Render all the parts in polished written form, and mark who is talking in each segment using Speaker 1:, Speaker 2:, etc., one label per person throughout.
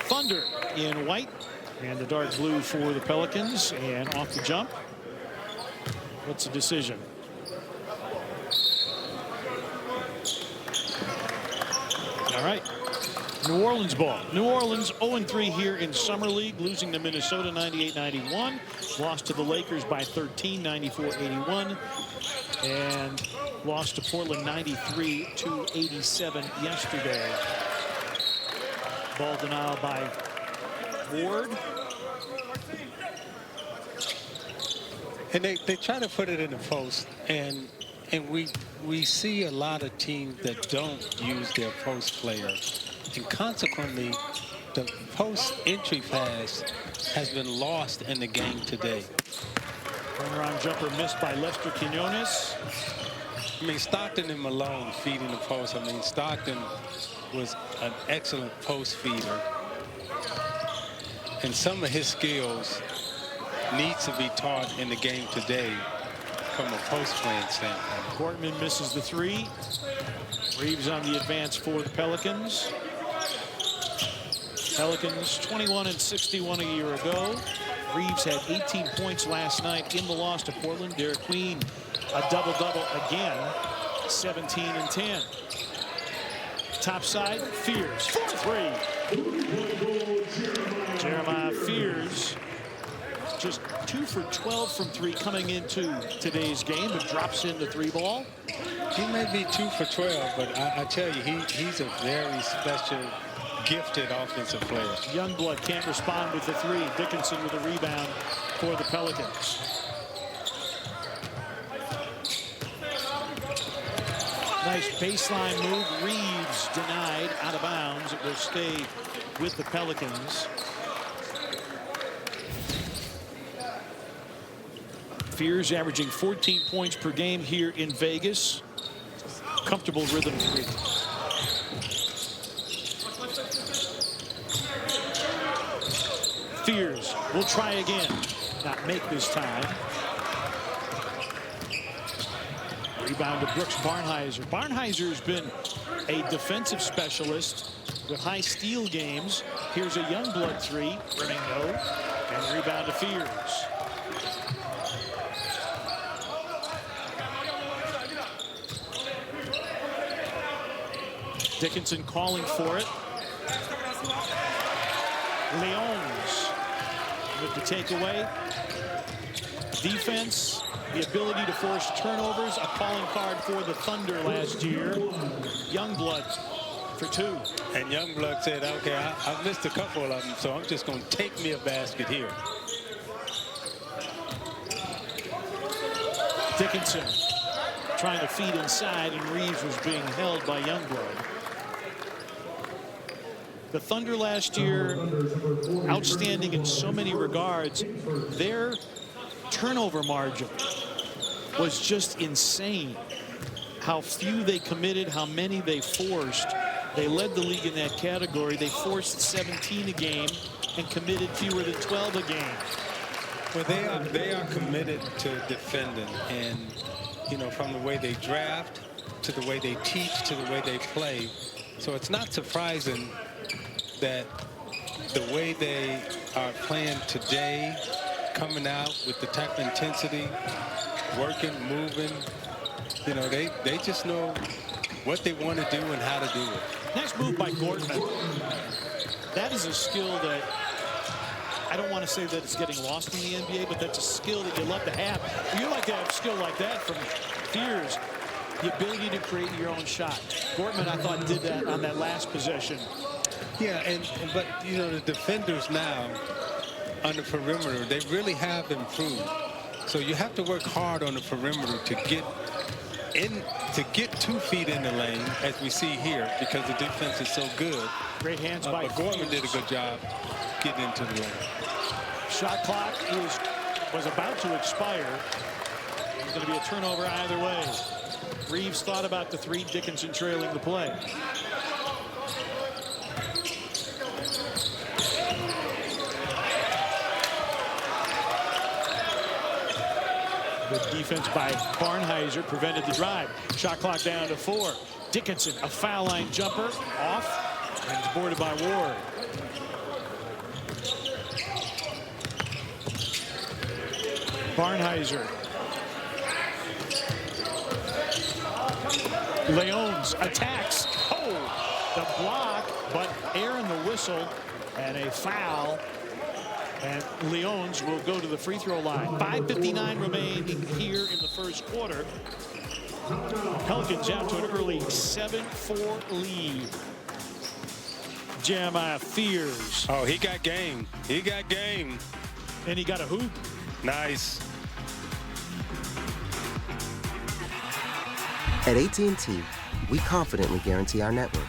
Speaker 1: Thunder in white and the dark blue for the Pelicans, and off the jump. What's the decision? All right. New Orleans ball. New Orleans 0-3 here in Summer League, losing to Minnesota 98-91. Lost to the Lakers by 13, 94-81. And lost to Portland 93-87 yesterday. Ball denial by Ward.
Speaker 2: And they try to put it in the post, and we see a lot of teams that don't use their post players. And consequently, the post entry pass has been lost in the game today.
Speaker 1: Turnaround jumper missed by Lester Quinones.
Speaker 2: I mean, Stockton and Malone feeding the post. I mean, Stockton was an excellent post feeder. And some of his skills needs to be taught in the game today from a post playing standpoint.
Speaker 1: Portman misses the three. Reeves on the advance for the Pelicans. Pelicans 21-61 a year ago. Reeves had 18 points last night in the loss to Portland. Derek Queen, a double-double again, 17-10. Top side, Fears, 4-3. Jeremiah Fears, just 2 for 12 from 3 coming into today's game, but drops in the 3-ball.
Speaker 2: He may be 2 for 12, but I tell you, he's a very special, gifted offensive player.
Speaker 1: Youngblood can't respond with the 3. Dickinson with a rebound for the Pelicans. Nice baseline move. Reeves denied, out of bounds. It will stay with the Pelicans. Fears averaging 14 points per game here in Vegas. Comfortable rhythm 3. Fears will try again. Not make this time. Rebound to Brooks Barnhizer. Barnhizer's been a defensive specialist with high steal games. Here's a Youngblood 3. Running no. And rebound to Fears. Dickinson calling for it. Leons with the takeaway. Defense, the ability to force turnovers, a calling card for the Thunder last year. Youngblood for 2.
Speaker 2: And Youngblood said, okay, I missed a couple of them, so I'm just going to take me a basket here.
Speaker 1: Dickinson trying to feed inside, and Reeves was being held by Youngblood. The Thunder last year, outstanding in so many regards. Their turnover margin was just insane. How few they committed, how many they forced. They led the league in that category. They forced 17 a game and committed fewer than 12 a game.
Speaker 2: Well, they are committed to defending, and you know, from the way they draft to the way they teach to the way they play. So it's not surprising that the way they are playing today, coming out with the type of intensity, working, moving, you know, they just know what they want to do and how to do it.
Speaker 1: Nice move by Gortman. That is a skill that I don't want to say that it's getting lost in the NBA, but that's a skill that you love to have. You like to have a skill like that from Fears, the ability to create your own shot. Gortman, I thought, did that on that last possession.
Speaker 2: Yeah, but you know, the defenders now on the perimeter, they really have improved. So you have to work hard on the perimeter to get 2 feet in the lane, as we see here, because the defense is so good.
Speaker 1: Great hands by
Speaker 2: Gorman did a good job getting into the lane.
Speaker 1: Shot clock was about to expire. It's going to be a turnover either way. Reeves thought about the 3. Dickinson trailing the play. Good defense by Barnhizer prevented the drive. Shot clock down to 4. Dickinson, a foul line jumper, off, and it's boarded by Ward. Barnheiser. Leones attacks. Oh, the block, but air in the whistle and a foul. And Leones will go to the free throw line. 5:59 remaining here in the first quarter. Pelicans out to an early 7-4 lead. Jeremiah Fears.
Speaker 2: Oh, he got game. He got game.
Speaker 1: And he got a hoop.
Speaker 2: Nice.
Speaker 3: At AT&T, we confidently guarantee our network.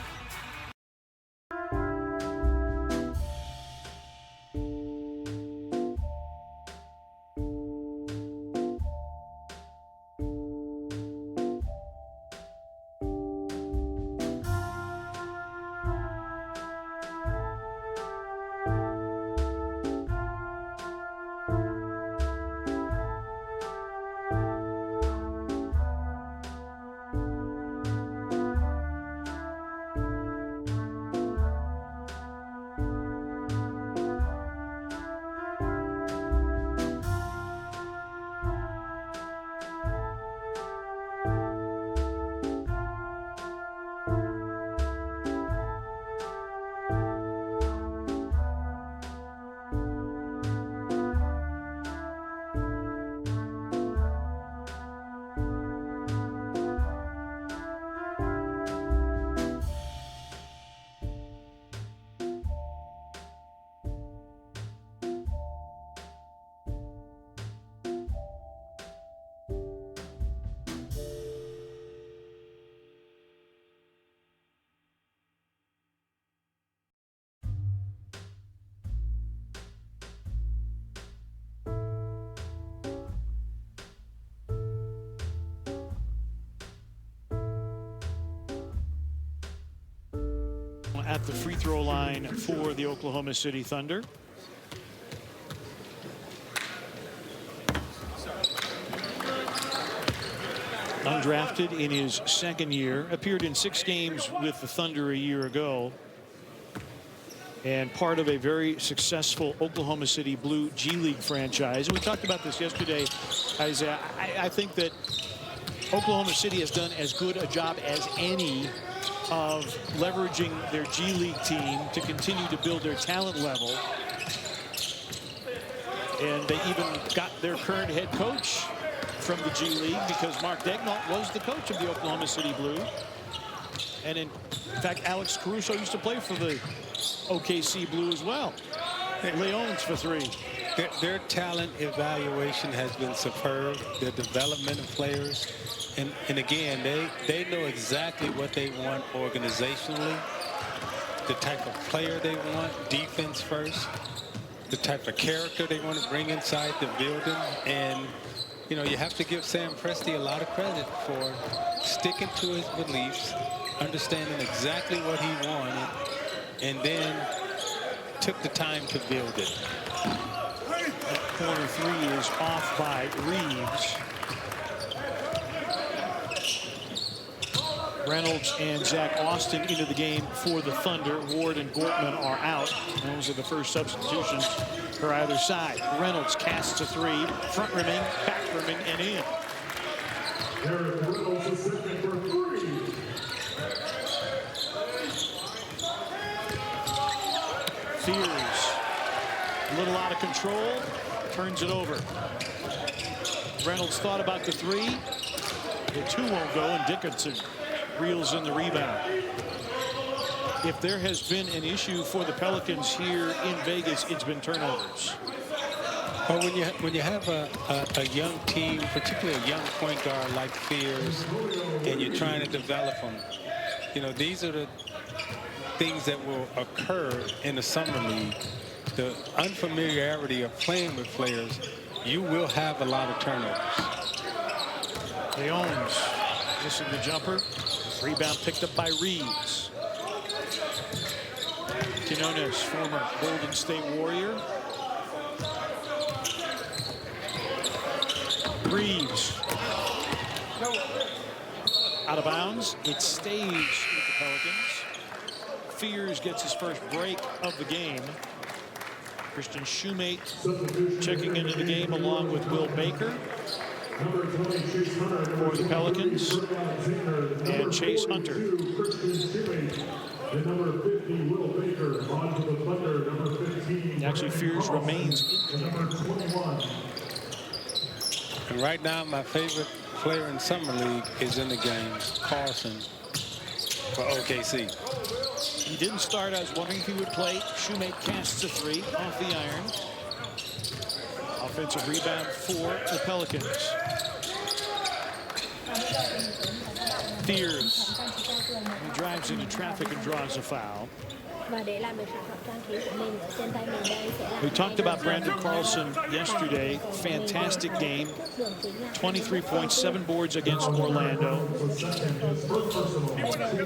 Speaker 1: At the free throw line for the Oklahoma City Thunder. Undrafted in his second year, appeared in 6 games with the Thunder a year ago, and part of a very successful Oklahoma City Blue G League franchise. And we talked about this yesterday, Isaiah. I think that Oklahoma City has done as good a job as any of leveraging their G League team to continue to build their talent level. And they even got their current head coach from the G League, because Mark Daigneault was the coach of the Oklahoma City Blue. And in fact, Alex Caruso used to play for the OKC Blue as well. Leones for 3.
Speaker 2: Their talent evaluation has been superb. Their development of players. And again, they know exactly what they want organizationally, the type of player they want, defense first, the type of character they want to bring inside the building. And, you know, you have to give Sam Presti a lot of credit for sticking to his beliefs, understanding exactly what he wanted, and then took the time to build it.
Speaker 1: That corner 3 is off by Reeves. Reynolds and Zach Austin into the game for the Thunder. Ward and Gortman are out. Those are the first substitutions for either side. Reynolds casts a 3, front rimming, back rimming, and in. Fears, a little out of control, turns it over. Reynolds thought about the 3. The 2 won't go, and Dickinson reels in the rebound. If there has been an issue for the Pelicans here in Vegas, it's been turnovers.
Speaker 2: Well, when you have a young team, particularly a young point guard like Fears, and you're trying to develop them, you know, these are the things that will occur in the summer league. The unfamiliarity of playing with players, you will have a lot of turnovers.
Speaker 1: Leones missing the jumper. Rebound picked up by Reeves. Quinones, former Golden State Warrior. Reeves. Out of bounds. It stays with the Pelicans. Fears gets his first break of the game. Christian Shoemate checking into the game along with Will Baker for the Pelicans, and Chase Hunter. Actually, Fears remains in the game.
Speaker 2: And right now, my favorite player in Summer League is in the game, Carlson, for OKC.
Speaker 1: He didn't start. I was wondering if he would play. Shoemate casts a three off the iron. Offensive rebound for the Pelicans. Fears. He drives into traffic and draws a foul. We talked about Brandon Carlson yesterday. Fantastic game. 23 points, 7 boards against Orlando.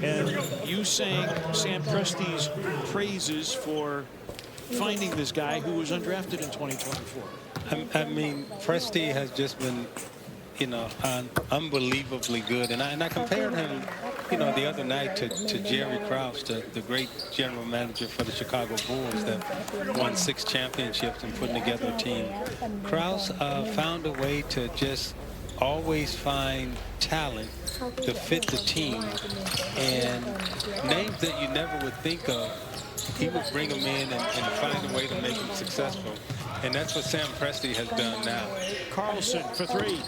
Speaker 1: And you sang Sam Presti's praises for finding this guy who was undrafted in 2024.
Speaker 2: I mean, Presti has just been, you know, unbelievably good. And I compared him, you know, the other night to Jerry Krause, the great general manager for the Chicago Bulls that won 6 championships and putting together a team. Krause found a way to just always find talent to fit the team, and names that you never would think of, he would bring them in and find a way to make them successful. And that's what Sam Presti has done now.
Speaker 1: Carlson for 3.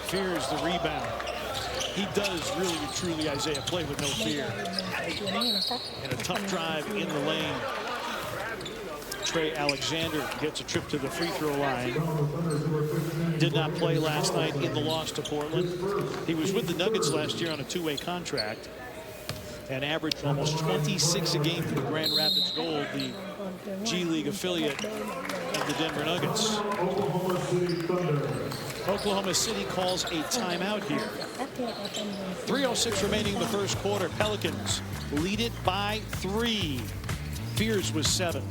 Speaker 1: Fears the rebound. He does really, truly, Isaiah, play with no fear. And a tough drive in the lane. Trey Alexander gets a trip to the free throw line. Did not play last night in the loss to Portland. He was with the Nuggets last year on a 2-way contract and averaged almost 26 a game for the Grand Rapids Gold, the G League affiliate of the Denver Nuggets. Oklahoma City calls a timeout here. 3:06 remaining in the first quarter. Pelicans lead it by 3. Fears was 7.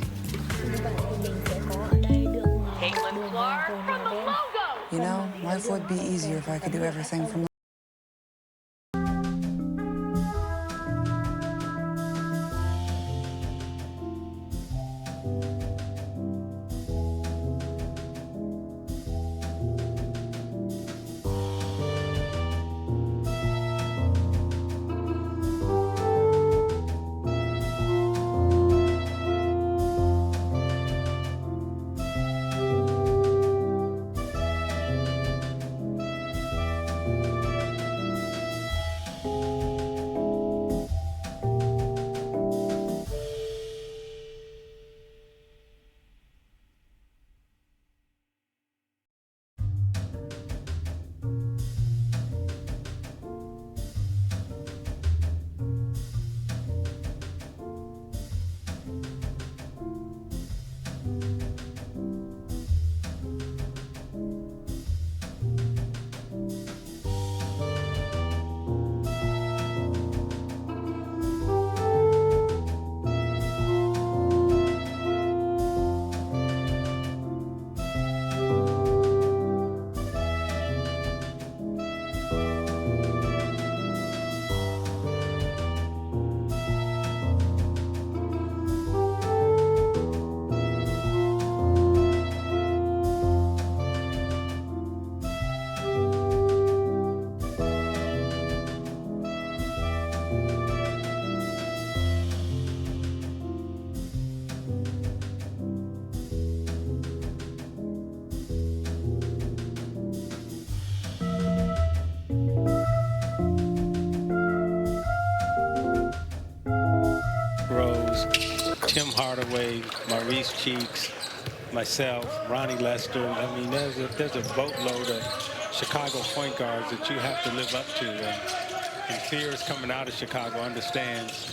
Speaker 4: Caitlin Clark from the logo.
Speaker 5: You know, life would be easier if I could do everything from
Speaker 2: Tim Hardaway, Maurice Cheeks, myself, Ronnie Lester. I mean, there's a boatload of Chicago point guards that you have to live up to. And Fears coming out of Chicago understands.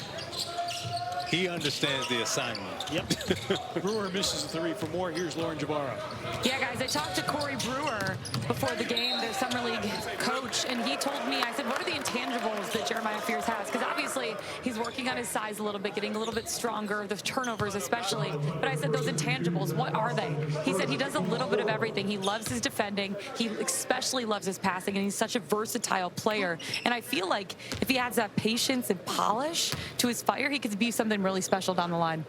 Speaker 2: He understands the assignment.
Speaker 1: Yep. Brewer misses the 3 for more. Here's Lauren Jabara.
Speaker 6: Yeah, guys, I talked to Corey Brewer before the game, their summer league coach, and he told me, I said, what are the intangibles that Jeremiah Fears has? Because obviously he's working on his size a little bit, getting a little bit stronger, the turnovers especially. But I said, those intangibles, what are they? He said he does a little bit of everything. He loves his defending. He especially loves his passing, and he's such a versatile player. And I feel like if he adds that patience and polish to his fire, he could be something really special down the line.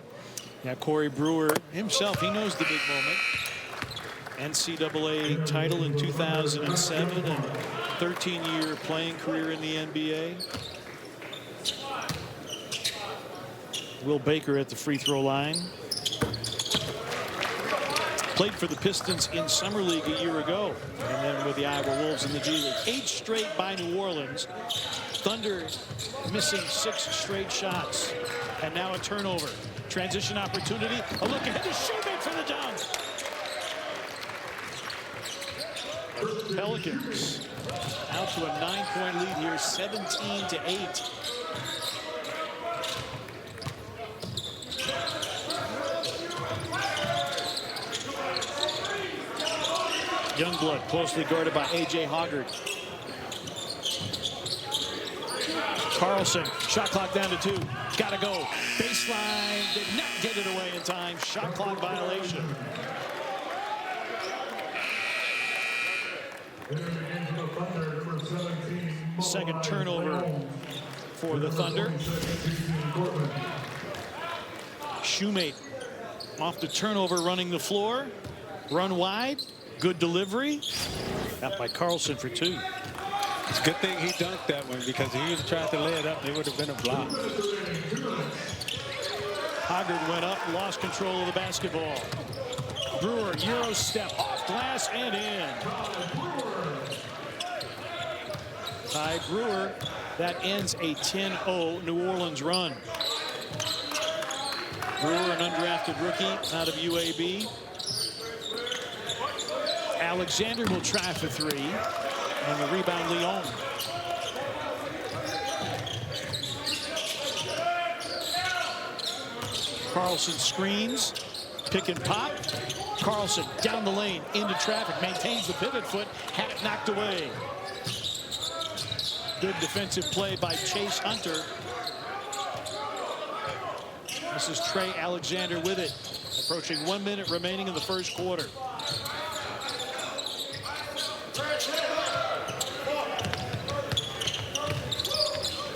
Speaker 1: Yeah, Corey Brewer himself, he knows the big moment. NCAA title in 2007 and 13-year playing career in the NBA. Will Baker at the free throw line. Played for the Pistons in Summer League a year ago, and then with the Iowa Wolves in the G League. 8 straight by New Orleans. Thunder missing 6 straight shots. And now a turnover. Transition opportunity. A look ahead to Shoemate for the dunk. Pelicans out to a 9-point lead here, 17-8. Youngblood closely guarded by A.J. Hoggard. Carlson, shot clock down to 2. Gotta go. Baseline, did not get it away in time. Shot clock violation. Second turnover for the Thunder. Shoemate off the turnover, running the floor. Run wide. Good delivery. Out by Carlson for 2.
Speaker 2: It's a good thing he dunked that one, because if he would have tried to lay it up, it would have been a block.
Speaker 1: Hoggard went up, lost control of the basketball. Brewer, Euro step, off glass and in. By Brewer, that ends a 10-0 New Orleans run. Brewer, an undrafted rookie out of UAB. Alexander will try for 3. And the rebound, Leon. Carlson screens. Pick and pop. Carlson down the lane into traffic. Maintains the pivot foot. Had it knocked away. Good defensive play by Chase Hunter. This is Trey Alexander with it. Approaching 1 minute remaining in the first quarter.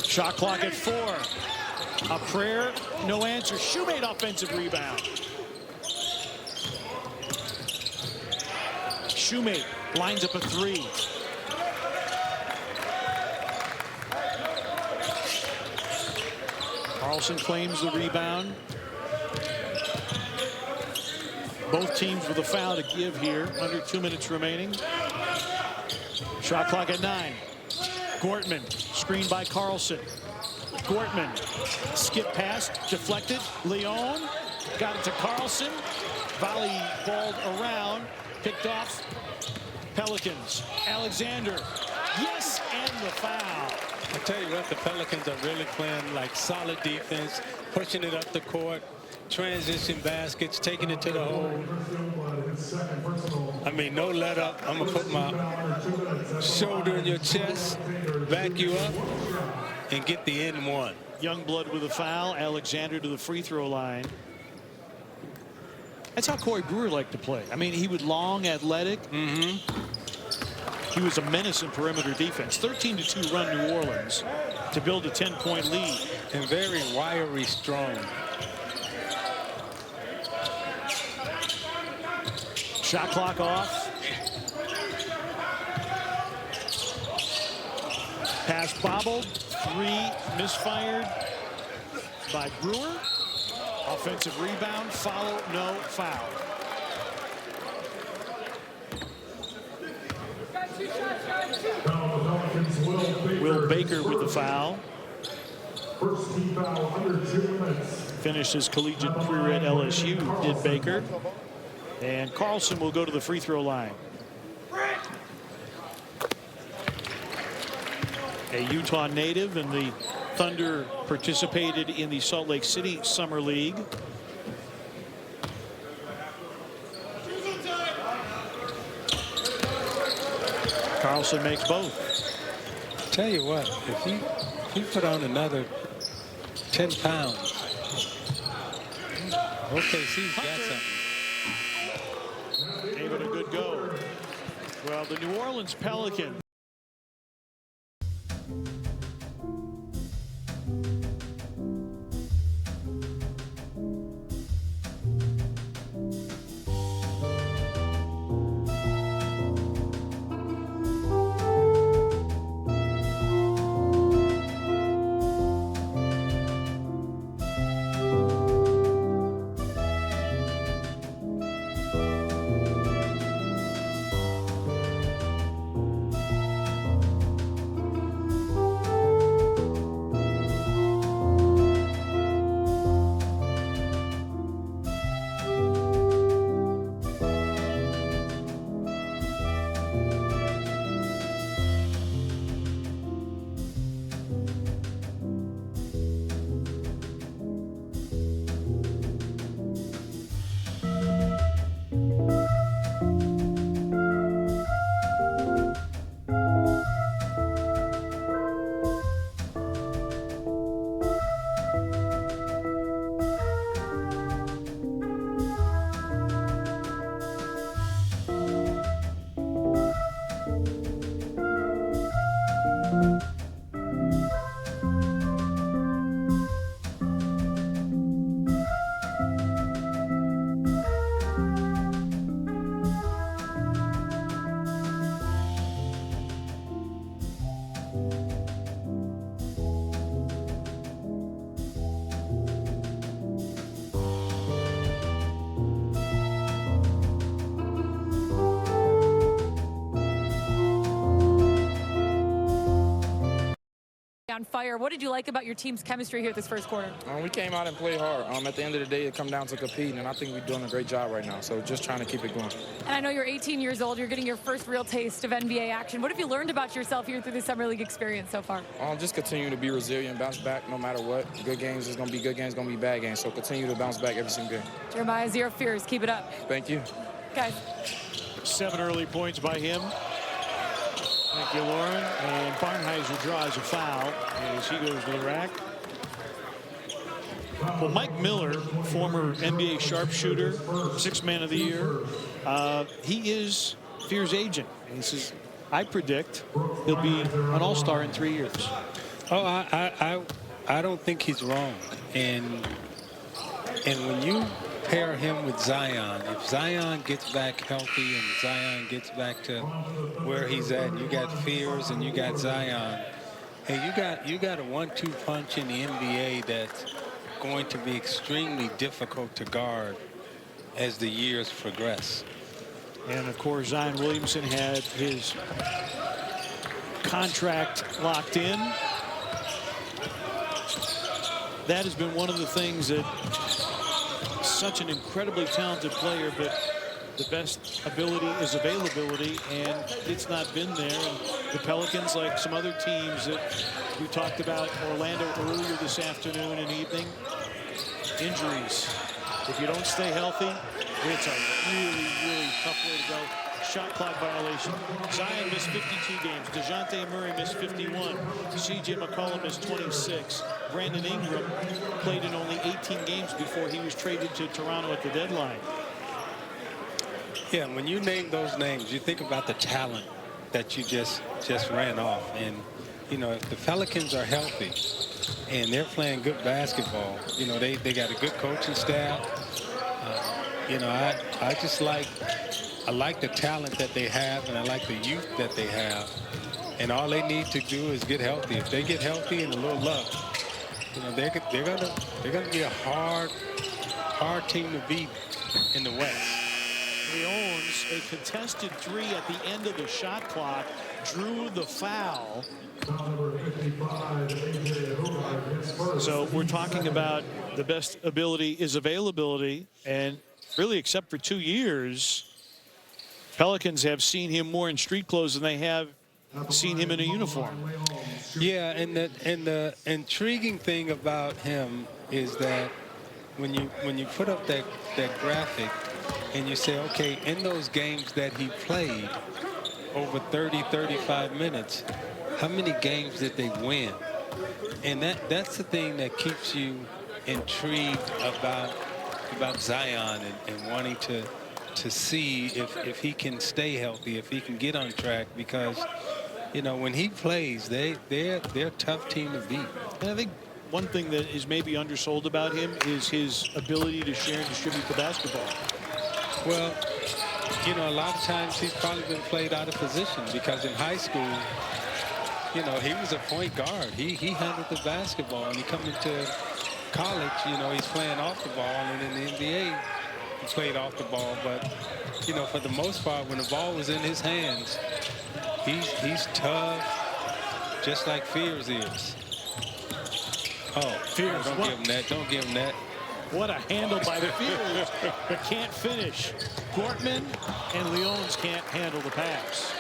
Speaker 1: Shot clock at 4. A prayer, no answer. Shoemate offensive rebound. Shoemate lines up a 3. Carlson claims the rebound. Both teams with a foul to give here. Under 2 minutes remaining. Shot clock at 9. Gortman, screened by Carlson. Gortman, skip pass, deflected. Leon got it to Carlson. Volley balled around, picked off. Pelicans. Alexander, yes, and the foul.
Speaker 2: I tell you what, the Pelicans are really playing like solid defense, pushing it up the court, transition baskets, taking it to the hole. I mean, no let up. I'm gonna put my shoulder in your chest, back you up, and get the end one.
Speaker 1: Youngblood with a foul. Alexander to the free throw line. That's how Corey Brewer liked to play. I mean, he was long, athletic. He was a menace in perimeter defense. 13-2 run New Orleans to build a 10-point lead.
Speaker 2: And very wiry strong.
Speaker 1: Shot clock off. Pass bobbled. 3 misfired by Brewer. Offensive rebound. Follow. No foul. Will Baker with the foul.
Speaker 7: First team foul under 2 minutes.
Speaker 1: Finished his collegiate career at LSU, did Baker. And Carlson will go to the free throw line. A Utah native, and the Thunder participated in the Salt Lake City Summer League. Carlson makes both.
Speaker 2: Tell you what, if he put on another 10 pounds, OKC's got something.
Speaker 1: Gave it a good go. Well, the New Orleans Pelicans
Speaker 6: on fire. What did you like about your team's chemistry here this first quarter?
Speaker 8: We came out and played hard. At the end of the day, it come down to competing, and I think we're doing a great job right now. So just trying to keep it going.
Speaker 6: And I know you're 18 years old. You're getting your first real taste of NBA action. What have you learned about yourself here through the Summer League experience so far?
Speaker 8: Just continue to be resilient, bounce back no matter what. Good games is going to be good games, going to be bad games. So continue to bounce back every single game.
Speaker 6: Jeremiah, zero fears. Keep it up.
Speaker 8: Thank you.
Speaker 6: Guys.
Speaker 1: 7 early points by him. Thank you, Lauren. And Barnheiser draws a foul as he goes to the rack. Well, Mike Miller, former NBA sharpshooter, 6th man of the year, he is Fear's agent. And he says, I predict he'll be an all-star in 3 years.
Speaker 2: Oh, I don't think he's wrong. And when you pair him with Zion, if Zion gets back healthy and Zion gets back to where he's at, and you got Fears and you got Zion, hey, you got a 1-2 punch in the NBA that's going to be extremely difficult to guard as the years progress.
Speaker 1: And of course, Zion Williamson had his contract locked in. That has been one of the things that such an incredibly talented player, but the best ability is availability, and it's not been there. And the Pelicans, like some other teams that we talked about, Orlando earlier this afternoon and evening, injuries. If you don't stay healthy, it's a really, really tough way to go. Shot clock violation. Zion missed 52 games. DeJounte Murray missed 51. C.J. McCollum missed 26. Brandon Ingram played in only 18 games before he was traded to Toronto at the deadline.
Speaker 2: Yeah, when you name those names, you think about the talent that you just ran off. And, you know, if the Pelicans are healthy and they're playing good basketball, you know, they got a good coaching staff. You know, I like the talent that they have, and I like the youth that they have. And all they need to do is get healthy. If they get healthy and a little luck, you know, they're gonna be a hard team to beat in the West.
Speaker 1: Leon's a contested 3 at the end of the shot clock, drew the foul. So we're talking about the best ability is availability, and really except for 2 years, Pelicans have seen him more in street clothes than they have seen him in a uniform.
Speaker 2: Yeah, and the intriguing thing about him is that when you put up that graphic and you say, okay, in those games that he played over 35 minutes, how many games did they win? And that's the thing that keeps you intrigued about Zion and wanting to see if he can stay healthy, if he can get on track, because, you know, when he plays, they're a tough team to beat.
Speaker 1: And I think one thing that is maybe undersold about him is his ability to share and distribute the basketball.
Speaker 2: Well, you know, a lot of times he's probably been played out of position, because in high school, you know, he was a point guard. He handled the basketball, and he come into college, you know, he's playing off the ball, and in the NBA, he played off the ball. But, you know, for the most part, when the ball was in his hands, he's tough, just like Fears is. Oh,
Speaker 1: Fears,
Speaker 2: don't give him that. Don't give him that.
Speaker 1: What a handle by the Fears, but can't finish. Gortman and Leons can't handle the pass.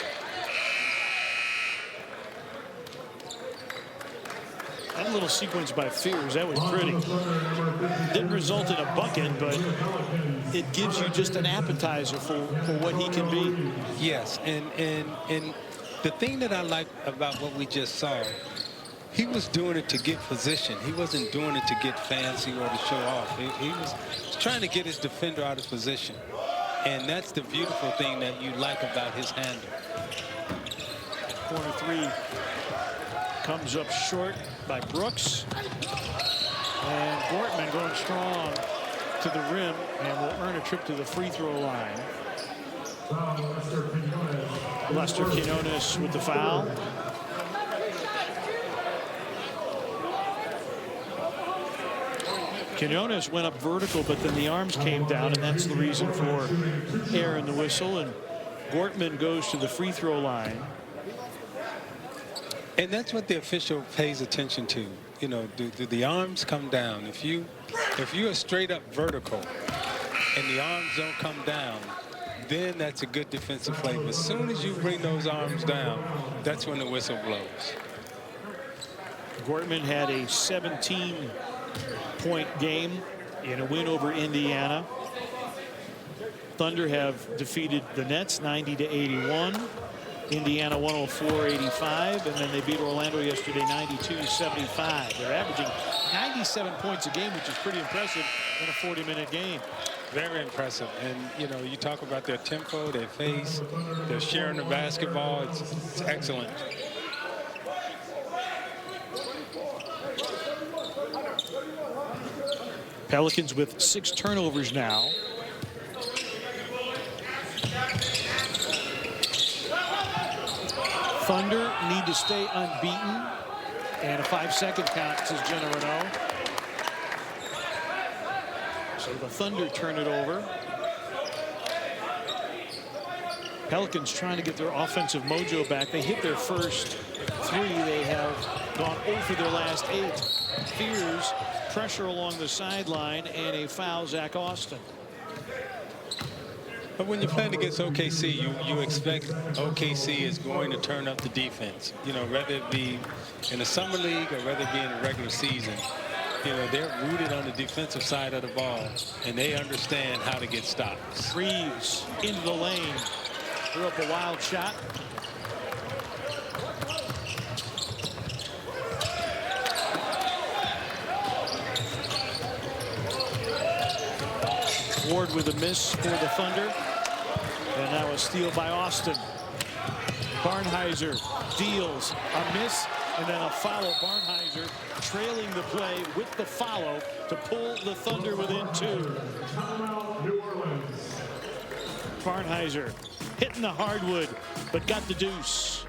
Speaker 1: That little sequence by Fears, that was pretty. Didn't result in a bucket, but it gives you just an appetizer for what he can be.
Speaker 2: Yes, and the thing that I like about what we just saw, he was doing it to get position. He wasn't doing it to get fancy or to show off. He was trying to get his defender out of position. And that's the beautiful thing that you like about his handle.
Speaker 1: Corner 3 comes up short by Brooks. And Gortman going strong to the rim and will earn a trip to the free throw line. Lester Quinones with the foul. Quinones went up vertical, but then the arms came down, and that's the reason for air in the whistle. And Gortman goes to the free throw line.
Speaker 2: And that's what the official pays attention to. You know, do the arms come down? If you're straight up vertical and the arms don't come down, then that's a good defensive play. But as soon as you bring those arms down, that's when the whistle blows.
Speaker 1: Gortman had a 17-point game in a win over Indiana. Thunder have defeated the Nets 90-81. Indiana 104-85, and then they beat Orlando yesterday 92-75. They're averaging 97 points a game, which is pretty impressive in a 40-minute game.
Speaker 2: Very impressive. And, you know, you talk about their tempo, their pace, their sharing the basketball. It's excellent.
Speaker 1: Pelicans with 6 turnovers now. Thunder need to stay unbeaten. And a 5-second count, says Jenna Renault. So the Thunder turn it over. Pelicans trying to get their offensive mojo back. They hit their first 3. They have gone 0 for their last 8. Fears pressure along the sideline and a foul, Zach Austin.
Speaker 2: But when you're playing against OKC, you expect OKC is going to turn up the defense. You know, whether it be in the summer league or whether it be in the regular season. You know, they're rooted on the defensive side of the ball, and they understand how to get stops.
Speaker 1: Reeves into the lane. Threw up a wild shot. Ward with a miss for the Thunder. And now a steal by Austin. Barnhizer deals a miss and then a follow. Barnhizer trailing the play with the follow to pull the Thunder within 2. Barnhizer hitting the hardwood, but got the deuce.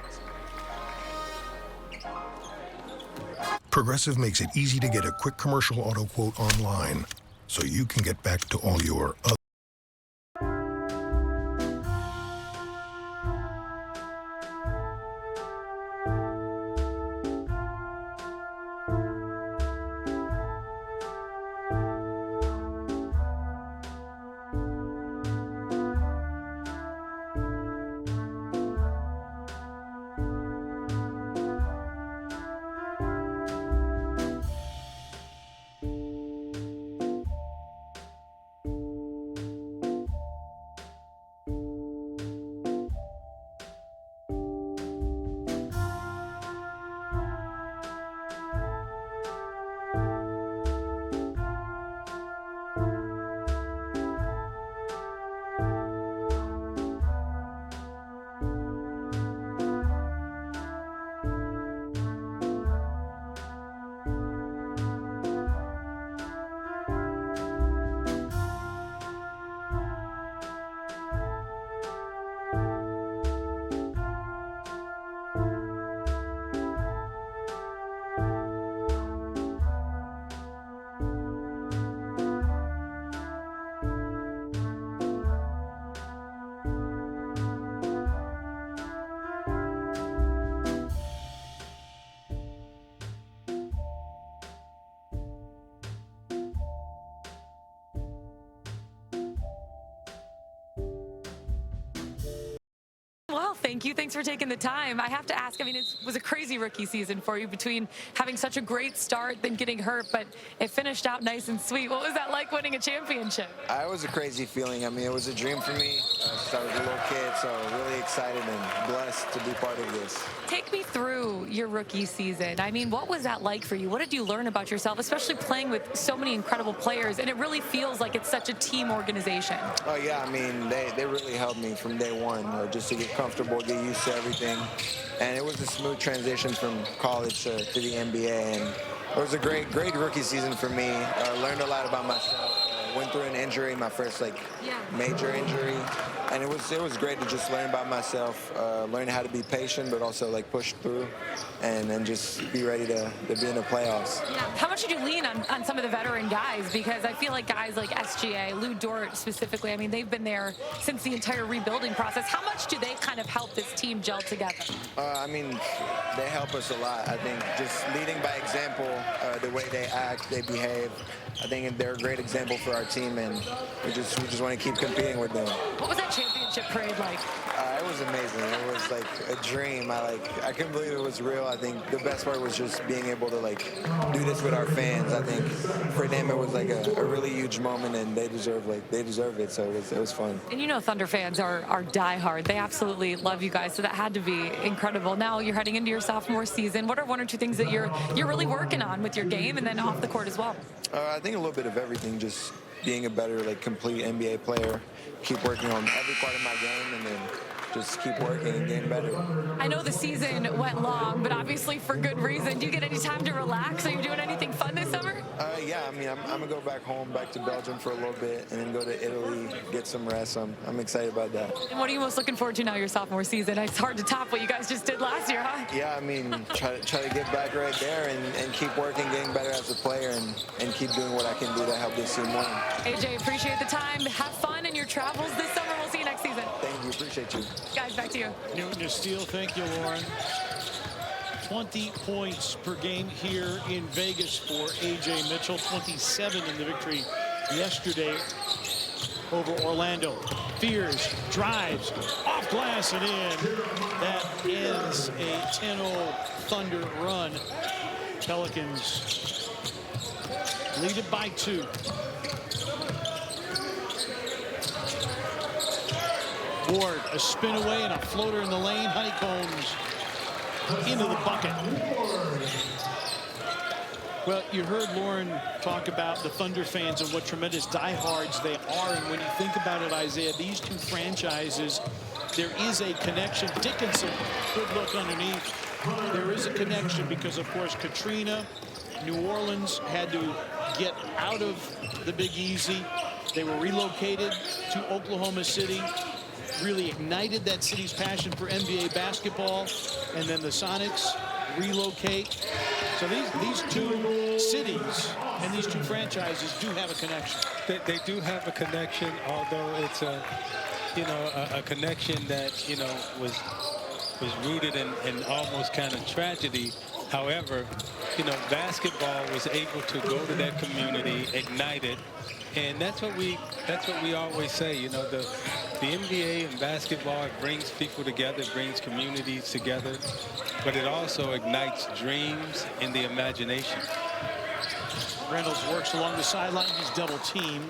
Speaker 9: Progressive makes it easy to get a quick commercial auto quote online, so you can get back to all your other.
Speaker 6: Well, thank you. Thanks for taking the time. I have to ask, I mean, it was a crazy rookie season for you between having such a great start, then getting hurt, but it finished out nice and sweet. What was that like winning a championship?
Speaker 10: It was a crazy feeling. I mean, it was a dream for me since I was a little kid, so really excited and blessed to be part of this.
Speaker 6: Take me through your rookie season. I mean, what was that like for you? What did you learn about yourself, especially playing with so many incredible players, and it really feels like it's such a team organization?
Speaker 10: Oh, yeah, I mean, they really helped me from day one, just to get comfortable, get used to everything. And it was a smooth transition from college to the NBA. And it was a great rookie season for me. I learned a lot about myself, went through an injury, my first major injury, and it was great to just learn about myself, learn how to be patient, but also push through, and then just be ready to be in the playoffs.
Speaker 6: Yeah. How much did you lean on some of the veteran guys? Because I feel like guys like SGA, Lou Dort specifically, I mean, they've been there since the entire rebuilding process. How much do they kind of help this team gel together?
Speaker 10: I mean, they help us a lot. I think just leading by example, the way they act, they behave. I think they're a great example for our team, and we just want to keep competing with them.
Speaker 6: What was that championship parade like?
Speaker 10: It was amazing. It was like a dream. I couldn't believe it was real. I think the best part was just being able to do this with our fans. I think for them it was like a really huge moment, and they deserved it. So it was fun.
Speaker 6: And you know, Thunder fans are diehard. They absolutely love you guys. So that had to be incredible. Now you're heading into your sophomore season. What are one or two things that you're really working on with your game and then off the court as well?
Speaker 10: I think a little bit of everything. Just being a better complete NBA player. Keep working on every part of my game, and then just keep working and getting better.
Speaker 6: I know the season went long, but obviously for good reason. Do you get any time to relax? Are you doing anything fun this summer?
Speaker 10: Yeah, I mean, I'm going to go back home, back to Belgium for a little bit, and then go to Italy, get some rest. I'm excited about that.
Speaker 6: And what are you most looking forward to now your sophomore season? It's hard to top what you guys just did last year, huh?
Speaker 10: Yeah, I mean, try to get back right there and keep working, getting better as a player, and keep doing what I can do to help this team win.
Speaker 6: AJ, appreciate the time. Have fun in your travels this summer. We'll see you next season.
Speaker 10: Thank you. Appreciate you.
Speaker 6: Guys, back to you.
Speaker 1: Newton to steal. Thank you, Lauren. 20 points per game here in Vegas for A.J. Mitchell. 27 in the victory yesterday over Orlando. Fears, drives, off glass and in. That ends a 10-0 Thunder run. Pelicans lead it by 2. Ward, a spin away and a floater in the lane. Honeycombs into the bucket. Well, you heard Lauren talk about the Thunder fans and what tremendous diehards they are. And when you think about it, Isaiah, these two franchises, there is a connection. Dickinson, good look underneath. There is a connection because, of course, Katrina, New Orleans had to get out of the Big Easy. They were relocated to Oklahoma City. Really ignited that city's passion for NBA basketball, and then the Sonics relocate. So these two cities and these two franchises do have a connection.
Speaker 2: They do have a connection, although it's a connection that was rooted in almost kind of tragedy. However, basketball was able to go to that community, ignite it. And that's what we always say, the NBA and basketball, it brings people together, it brings communities together, but it also ignites dreams in the imagination.
Speaker 1: Reynolds works along the sideline. He's double teamed.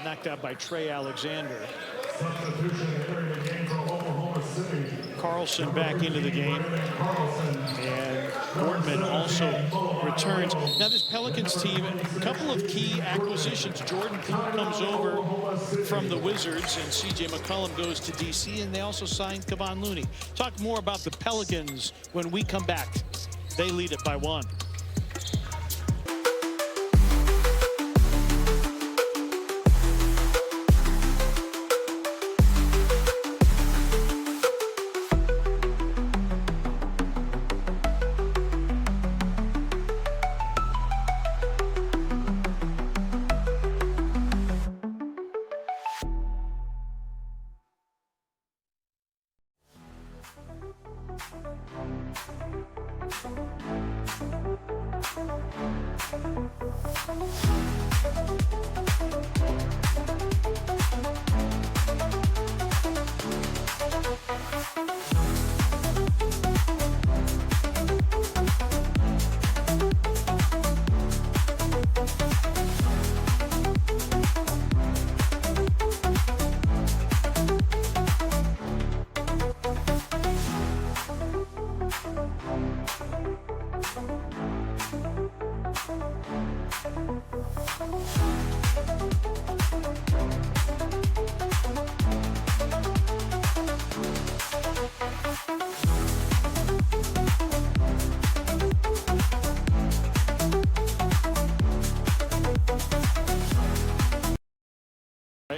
Speaker 1: Knocked out by Trey Alexander. Carlson back into the game. And Boardman also returns. Now this Pelicans team, a couple of key acquisitions. Jordan Poole comes over from the Wizards, and C.J. McCollum goes to D.C., and they also signed Kevon Looney. Talk more about the Pelicans when we come back. They lead it by 1.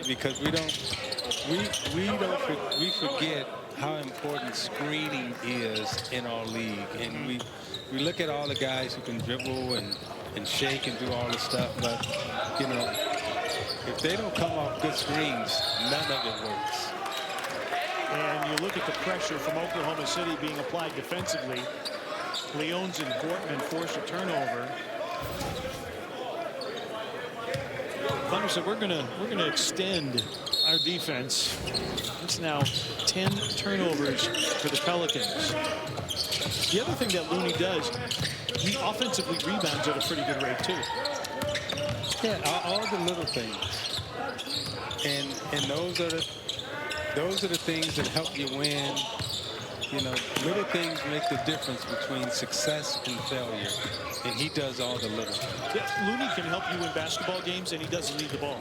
Speaker 2: because we forget how important screening is in our league, and we look at all the guys who can dribble and shake and do all this stuff, but you know, if they don't come off good screens, none of it works.
Speaker 1: And you look at the pressure from Oklahoma City being applied defensively. Leons and Gortman force a turnover. Thunder said we're gonna extend our defense. It's now 10 turnovers for the Pelicans. The other thing that Looney does, he offensively rebounds at a pretty good rate too.
Speaker 2: Yeah, all the little things, and those are the things that help you win. You know, little things make the difference between success and failure, and he does all the little.
Speaker 1: Yeah, Looney can help you win basketball games, and he doesn't need the ball.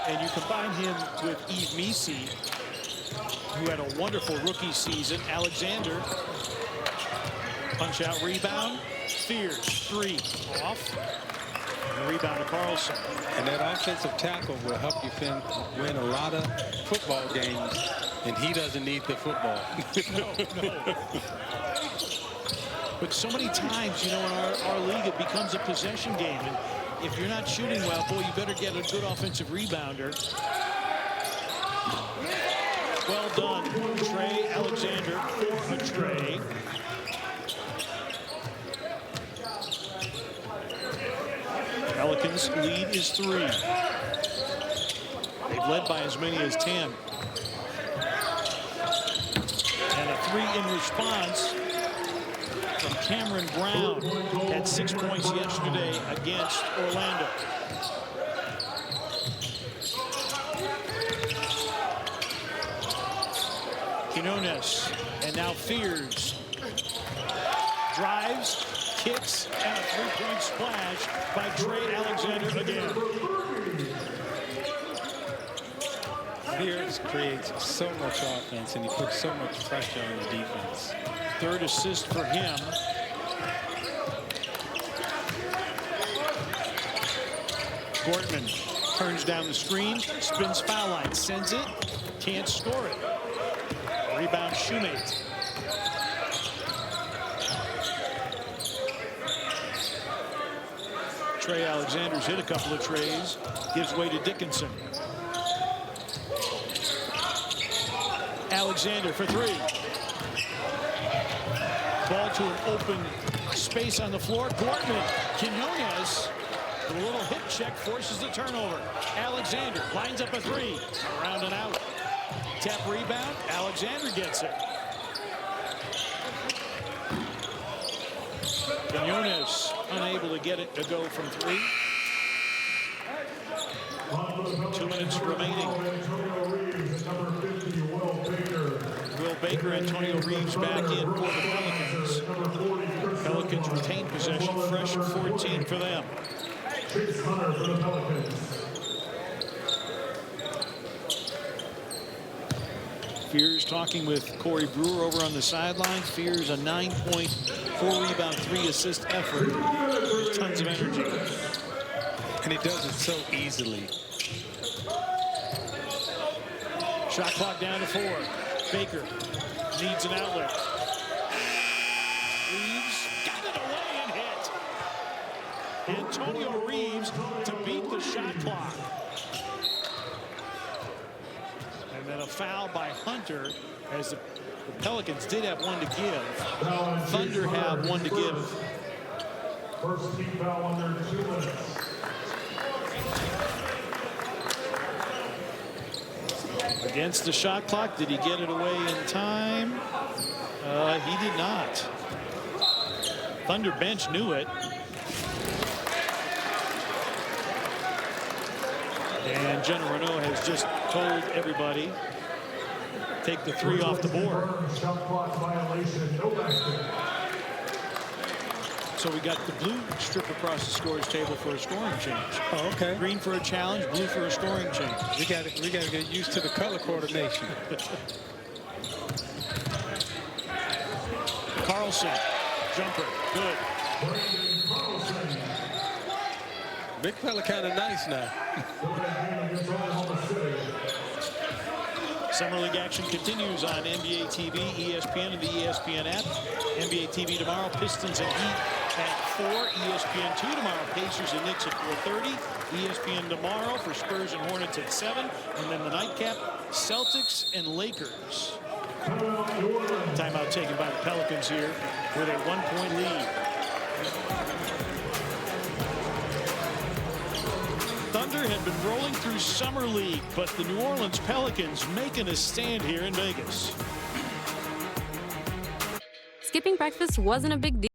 Speaker 1: And you combine him with Yves Misi, who had a wonderful rookie season. Alexander, punch out rebound. Fears, 3 off. And the rebound to Carlson.
Speaker 2: And that offensive tackle will help you win a lot of football games, and he doesn't need the football.
Speaker 1: No. But so many times, you know, in our league, it becomes a possession game. And if you're not shooting well, boy, you better get a good offensive rebounder. Well done, Trey Alexander for a tray. Pelicans lead is 3. They've led by as many as 10. And a 3 in response from Cameron Brown. Had 6 points yesterday against Orlando. Quinones, and now Fears. Drives, kicks, and a 3-point splash by Trey Alexander again.
Speaker 2: Fears creates so much offense, and he puts so much pressure on the defense.
Speaker 1: 3rd assist for him. Gortman turns down the screen, spins foul line, sends it, can't score it. Rebound Shoemate. Trey Alexander's hit a couple of trays, gives way to Dickinson. Alexander for 3. Ball to an open space on the floor. Gortman, Quinones, a little hip check forces the turnover. Alexander lines up a 3, around and out. Tap rebound, Alexander gets it. Quinones unable to get it to go from 3. 2 minutes remaining. Will Baker, Antonio Reeves back in for the Pelicans. Pelicans retain possession, fresh 14 for them. Fears talking with Corey Brewer over on the sideline. Fears a 9-point, 4-rebound, 3-assist effort with tons of energy.
Speaker 2: And he does it so easily.
Speaker 1: Shot clock down to 4. Baker needs an outlet. Reeves got it away and hit. Antonio Reeves to beat the shot clock. And then a foul by Hunter, as the Pelicans did have 1 to give. Thunder have 1 to give.
Speaker 7: First team foul under 2 minutes.
Speaker 1: Against the shot clock, did he get it away in time? He did not. Thunder bench knew it. And Jenna Renault has just told everybody, take the 3 off the board.
Speaker 7: Shot clock violation, no basket.
Speaker 1: So we got the blue strip across the scores table for a scoring change.
Speaker 2: Oh, okay.
Speaker 1: Green for a challenge, blue for a scoring change.
Speaker 2: We got to get used to the color coordination.
Speaker 1: Carlson, jumper, good.
Speaker 2: Big fella kind of nice now.
Speaker 1: Summer League action continues on NBA TV, ESPN, and the ESPN app. NBA TV tomorrow, Pistons and Heat at 4. ESPN 2 tomorrow, Pacers and Knicks at 4:30. ESPN tomorrow for Spurs and Hornets at 7. And then the nightcap, Celtics and Lakers. Timeout taken by the Pelicans here with a 1-point lead. Thunder had been rolling through Summer League, but the New Orleans Pelicans making a stand here in Vegas.
Speaker 11: Skipping breakfast wasn't a big deal.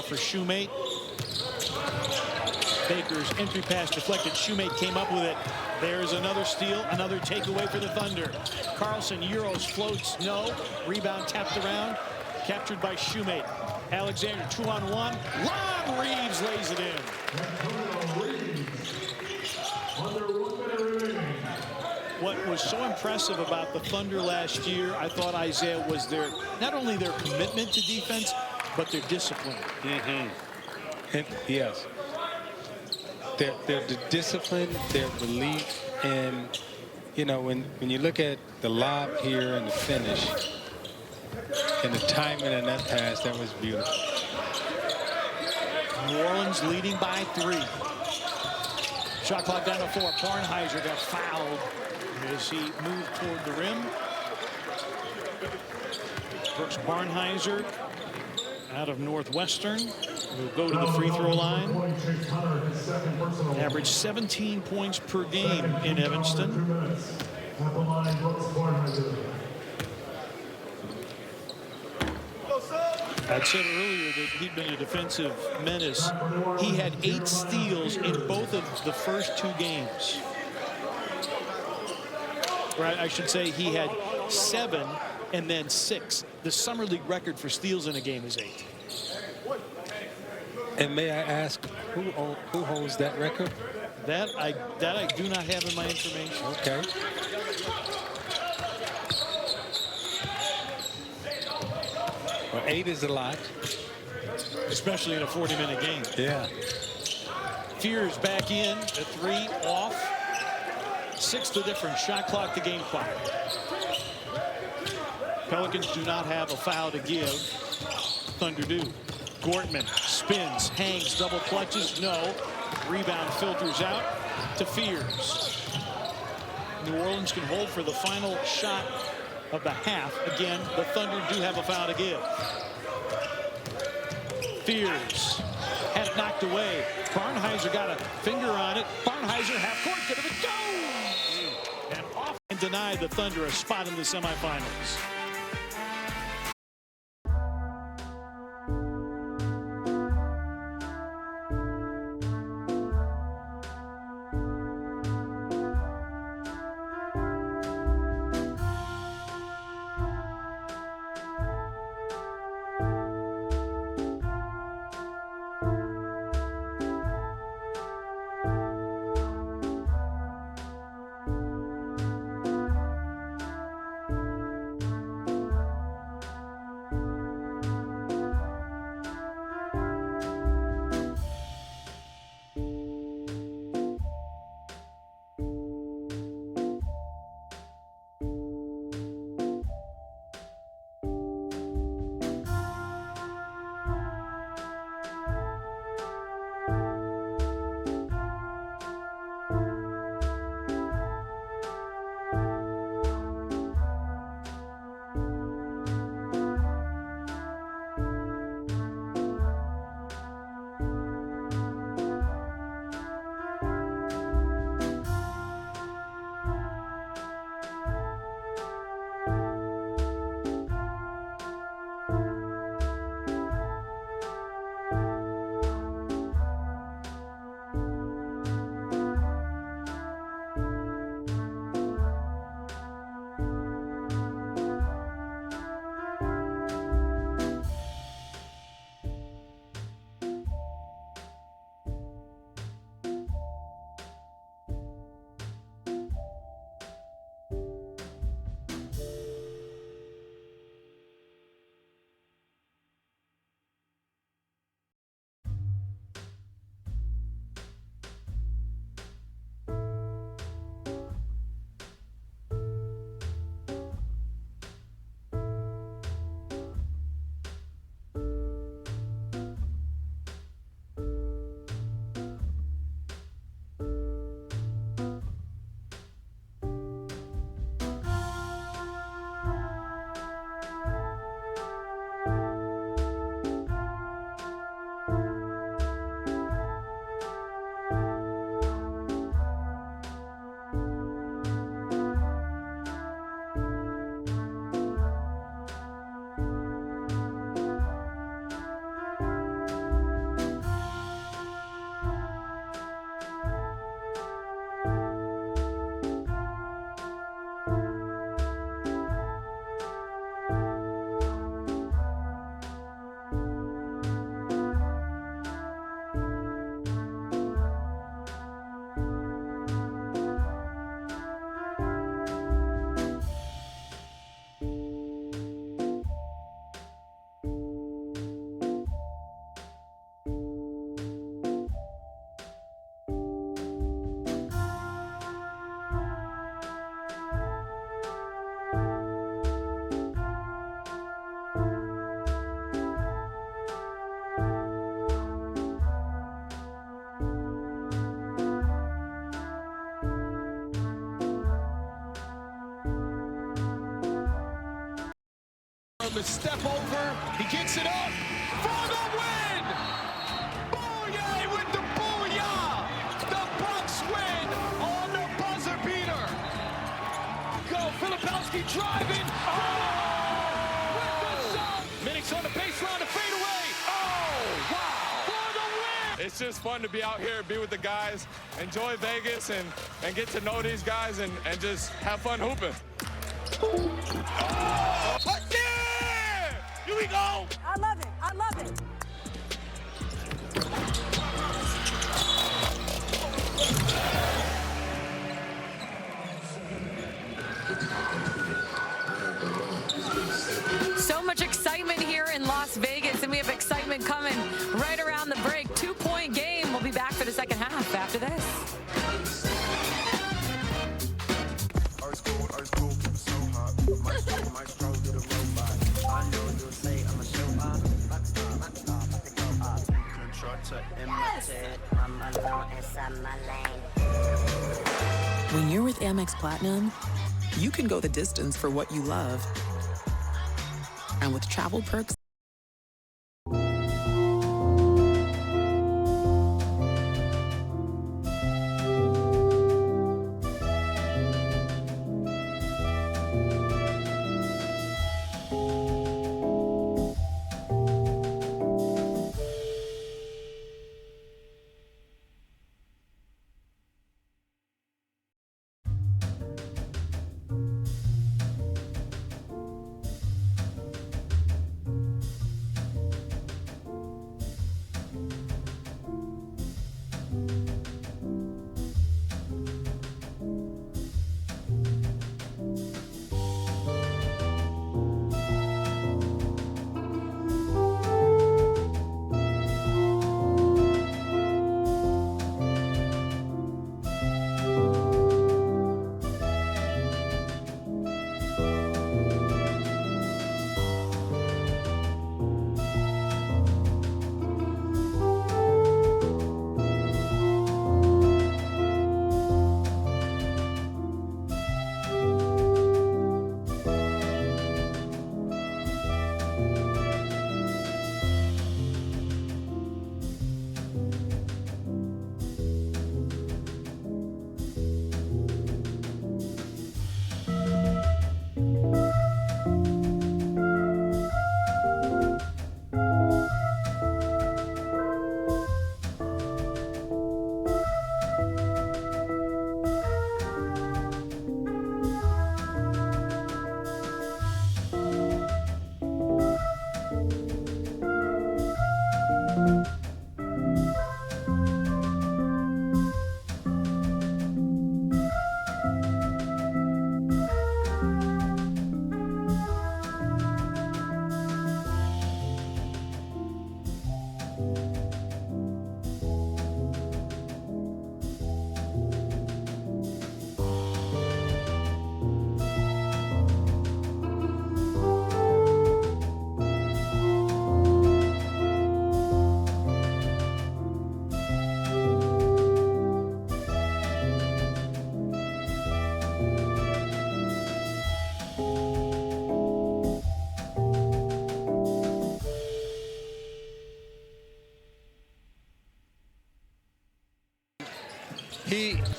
Speaker 1: For Shoemate. Baker's entry pass deflected. Shoemate came up with it. There's another steal, another takeaway for the Thunder. Carlson, Euros, floats, no. Rebound tapped around, captured by Shoemate. Alexander, 2-on-1. Long Reeves lays it in. What was so impressive about the Thunder last year, I thought, Isaiah, was not only their commitment to defense, but their discipline.
Speaker 2: And yes. Their discipline, their belief, and, you know, when you look at the lob here and the finish, and the timing in that pass, that was beautiful.
Speaker 1: New Orleans leading by 3. Shot clock down to 4. Barnheiser got fouled as he moved toward the rim. Brooks Barnheiser out of Northwestern will go to the free throw line. Averaged 17 points per game in Evanston. I'd said earlier that he'd been a defensive menace. He had 8 steals in both of the first 2 games. Right, I should say he had 7 and then 6. The Summer League record for steals in a game is 8.
Speaker 2: And may I ask, who holds that record?
Speaker 1: That I do not have in my information.
Speaker 2: Okay. Well, 8 is a lot.
Speaker 1: Especially in a 40-minute game.
Speaker 2: Yeah.
Speaker 1: Fears back in, a 3 off. 6 the difference, shot clock to game clock. Pelicans do not have a foul to give. Thunder do. Gortman spins, hangs, double clutches, no. Rebound filters out to Fears. New Orleans can hold for the final shot of the half. Again, the Thunder do have a foul to give. Fears had it knocked away. Barnheiser got a finger on it. Barnheiser half court, could have it go! And off and denied the Thunder a spot in the semifinals.
Speaker 12: him to step over. He gets it up for the win. Booyah with the booyah. The Bucks win on the buzzer beater. Go, Filipowski driving. With the shot. Minix on the baseline to fade away. Oh, wow. For the win.
Speaker 13: It's just fun to be out here, be with the guys, enjoy Vegas, and get to know these guys and just have fun hooping. Oh, yeah! Here we go!
Speaker 14: I love it. I love it.
Speaker 6: So much excitement here in Las Vegas, and we have excitement coming right around the break. 2-point game. We'll be back for the second half after this.
Speaker 15: When you're with Amex Platinum, you can go the distance for what you love. And with travel perks,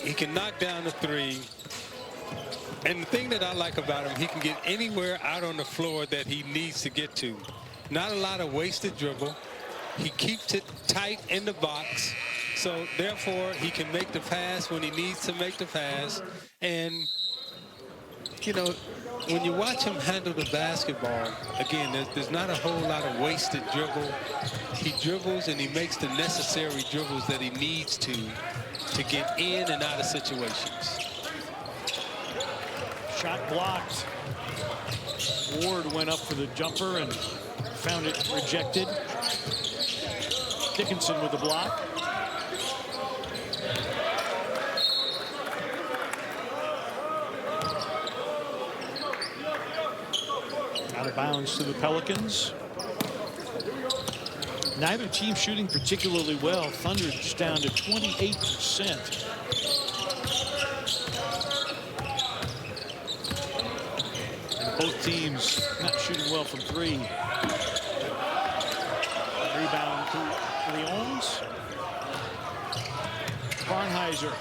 Speaker 2: He can knock down the three. And the thing that I like about him, he can get anywhere out on the floor that he needs to get to. Not a lot of wasted dribble. He keeps it tight in the box. So therefore, he can make the pass when he needs to make the pass. And, you know, when you watch him handle the basketball, again, there's not a whole lot of wasted dribble. He dribbles and he makes the necessary dribbles that he needs to get in and out of situations.
Speaker 1: Shot blocked. Ward went up for the jumper and found it rejected. Dickinson with the block. Out of bounds to the Pelicans. Neither team shooting particularly well. Thunder just down to 28%. Both teams not shooting well from three. Rebound to Leons. Barnhizer,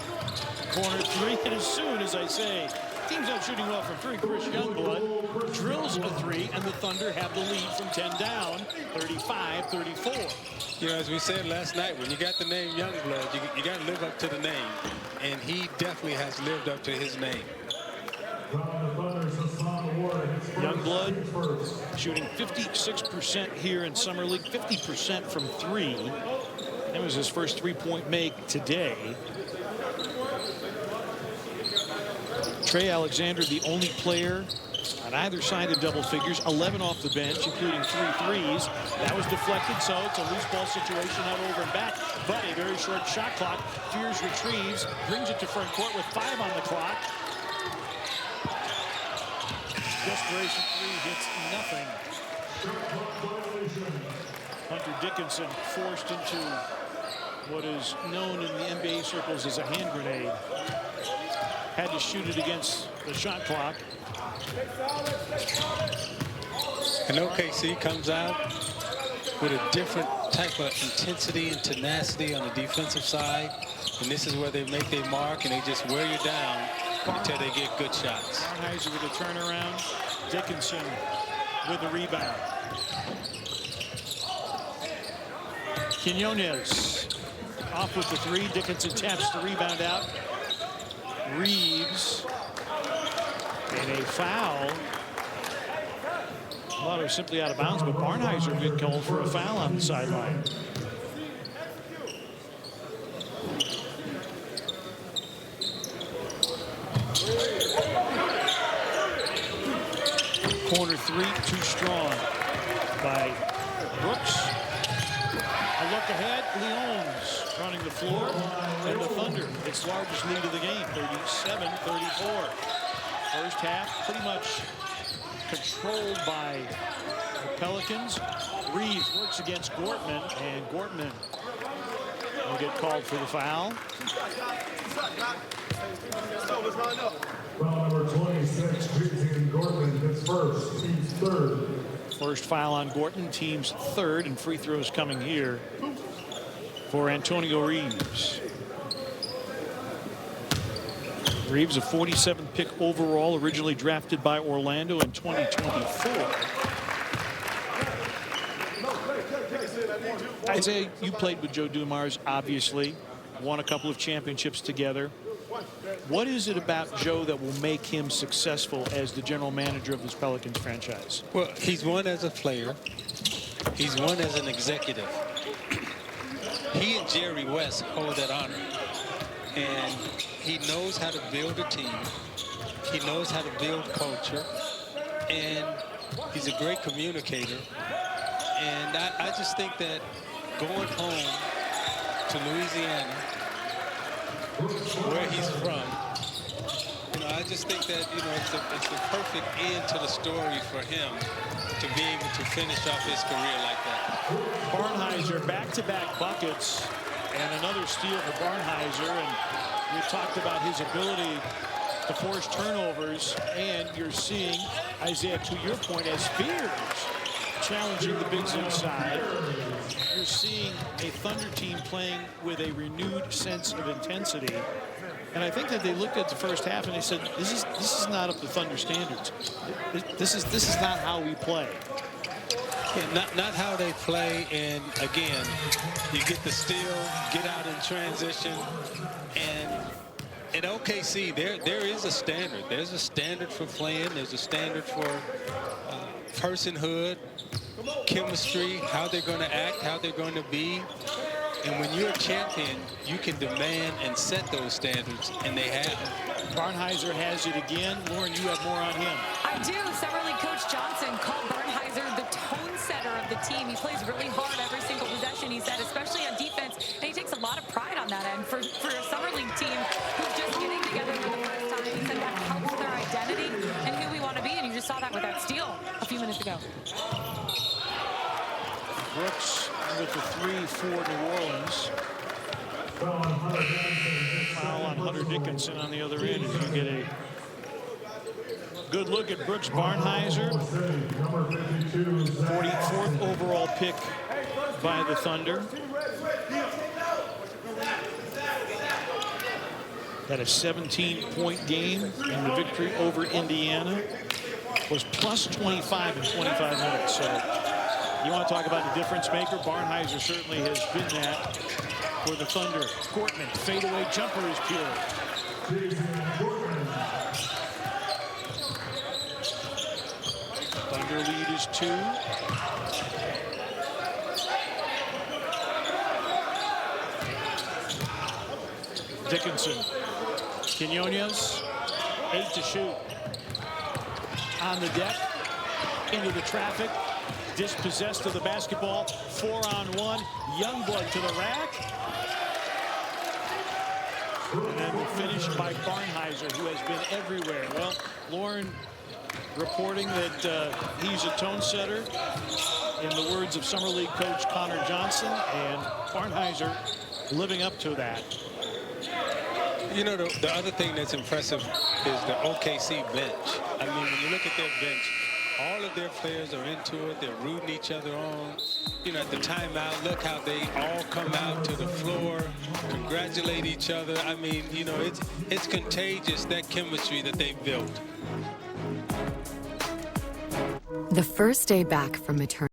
Speaker 1: corner three, and as soon as I say teams not shooting well from three, Chris Youngblood drills a three, and the Thunder have the lead from 10 down, 35-34.
Speaker 2: You know, as we said last night, when you got the name Youngblood, you got to live up to the name, and he definitely has lived up to his name.
Speaker 1: Youngblood shooting 56% here in Summer League, 50% from three. That was his first three-point make today. Trey Alexander, the only player on either side of double figures, 11 off the bench, including 3 threes. That was deflected, so it's a loose ball situation out over and back. But a very short shot clock. Fears retrieves, brings it to front court with 5 on the clock. Desperation three hits nothing. Hunter Dickinson forced into what is known in the NBA circles as a hand grenade. Had to shoot it against the shot clock.
Speaker 2: And OKC comes out with a different type of intensity and tenacity on the defensive side. And this is where they make their mark and they just wear you down until they get good shots.
Speaker 1: Barnhizer with a turnaround. Dickinson with the rebound. Quinones off with the three. Dickinson taps the rebound out. Reeves and a foul. Well, it was simply out of bounds, but Barnhizer been called for a foul on the sideline. Corner three, too strong by Brooks. A look ahead, Leons running the floor, and the Thunder, its largest lead of the game, 37-34. First half pretty much controlled by the Pelicans. Reeves works against Gortman, and Gortman will get called for the foul.
Speaker 7: Foul number 26, Jason Gortman, his first, team's third.
Speaker 1: First foul on Gorton, team's third, and free throws coming here for Antonio Reeves. Reeves, a 47th pick overall, originally drafted by Orlando in 2024. Isaiah, you played with Joe Dumars, obviously, won a couple of championships together. What is it about Joe that will make him successful as the general manager of this Pelicans franchise?
Speaker 2: Well, he's won as a player. He's won as an executive. He and Jerry West hold that honor. And he knows how to build a team. He knows how to build culture. And he's a great communicator. And I just think that going home to Louisiana, where he's from, you know, I just think that, you know, it's the perfect end to the story for him to be able to finish off his career like that.
Speaker 1: Barnhizer, back-to-back buckets, and another steal for Barnhizer. And we talked about his ability to force turnovers, and you're seeing, Isaiah, to your point, as Fears challenging the bigs inside. You're seeing a Thunder team playing with a renewed sense of intensity. And I think that they looked at the first half and they said, this is not up to Thunder standards. This is not how we play.
Speaker 2: Yeah, not how they play. And again, you get the steal, get out in transition, and in OKC, there is a standard. There's a standard for playing. There's a standard for personhood, chemistry, how they're going to act, how they're going to be. And when you're a champion, you can demand and set those standards, and they have.
Speaker 1: Barnhizer has it again. Lauren, you have more on him.
Speaker 6: I do. Summer League Coach Johnson called Barnhizer the tone setter of the team. He plays really hard every single possession, he said, especially on defense. And he takes a lot of pride on that end. For a Summer League team who's just getting together for the first time, he said that helps their identity and who we want to be. And you just saw that with that steal a few minutes ago.
Speaker 1: Brooks with the three for New Orleans. Foul on Hunter Dickinson on the other end as you get a good look at Brooks Barnhizer, 44th overall pick by the Thunder. Had a 17-point game in the victory over Indiana. Was plus 25 in 25 minutes. So you want to talk about a difference maker? Barnhizer certainly has been that for the Thunder. Gortman, fadeaway jumper is pure. Thunder lead is 2. Dickinson. Quinones, 8 to shoot. On the deck, into the traffic, dispossessed of the basketball, 4-on-1, Youngblood to the rack. And then the finish by Barnhizer, who has been everywhere. Well, Lauren reporting that he's a tone setter, in the words of Summer League coach Connor Johnson, and Barnhizer living up to that.
Speaker 2: You know, the other thing that's impressive is the OKC bench. I mean, when you look at their bench, all of their players are into it. They're rooting each other on. You know, at the timeout, look how they all come out to the floor, congratulate each other. I mean, you know, it's contagious, that chemistry that they've built.
Speaker 14: The first day back from maternity.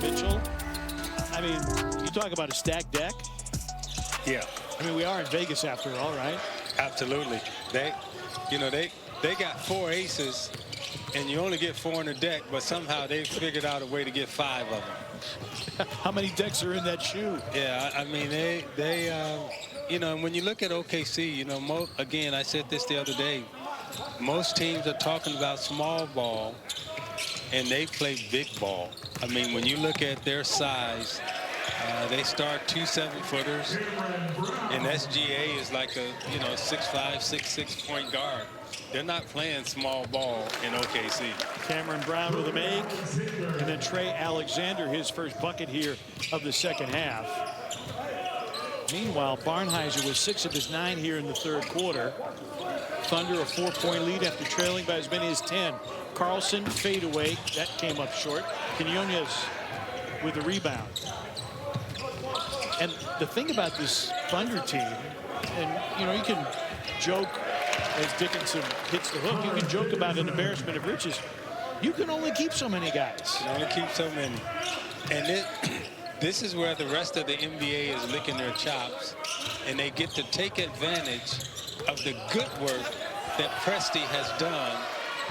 Speaker 1: Mitchell. I mean, you talk about a stacked deck.
Speaker 2: Yeah.
Speaker 1: I mean, we are in Vegas after all, right?
Speaker 2: Absolutely. They got 4 aces, and you only get 4 on the deck, but somehow they figured out a way to get 5 of them.
Speaker 1: How many decks are in that shoe?
Speaker 2: Yeah, I mean, you know, and when you look at OKC, you know, again, I said this the other day, most teams are talking about small ball, and they play big ball. I mean, when you look at their size, they start 2 7-footers, and SGA is like a, you know, 6'5", 6'6" point guard. They're not playing small ball in OKC.
Speaker 1: Cameron Brown with a make, and then Trey Alexander, his first bucket here of the second half. Meanwhile, Barnhizer was 6 of his 9 here in the third quarter. Thunder a 4-point lead after trailing by as many as 10. Carlson fadeaway, that came up short. Quinones with the rebound. And the thing about this Thunder team, and you know, you can joke as Dickinson hits the hook, you can joke about an embarrassment of riches. You can only keep so many guys.
Speaker 2: You can only keep so many. And this is where the rest of the NBA is licking their chops, and they get to take advantage of the good work that Presti has done,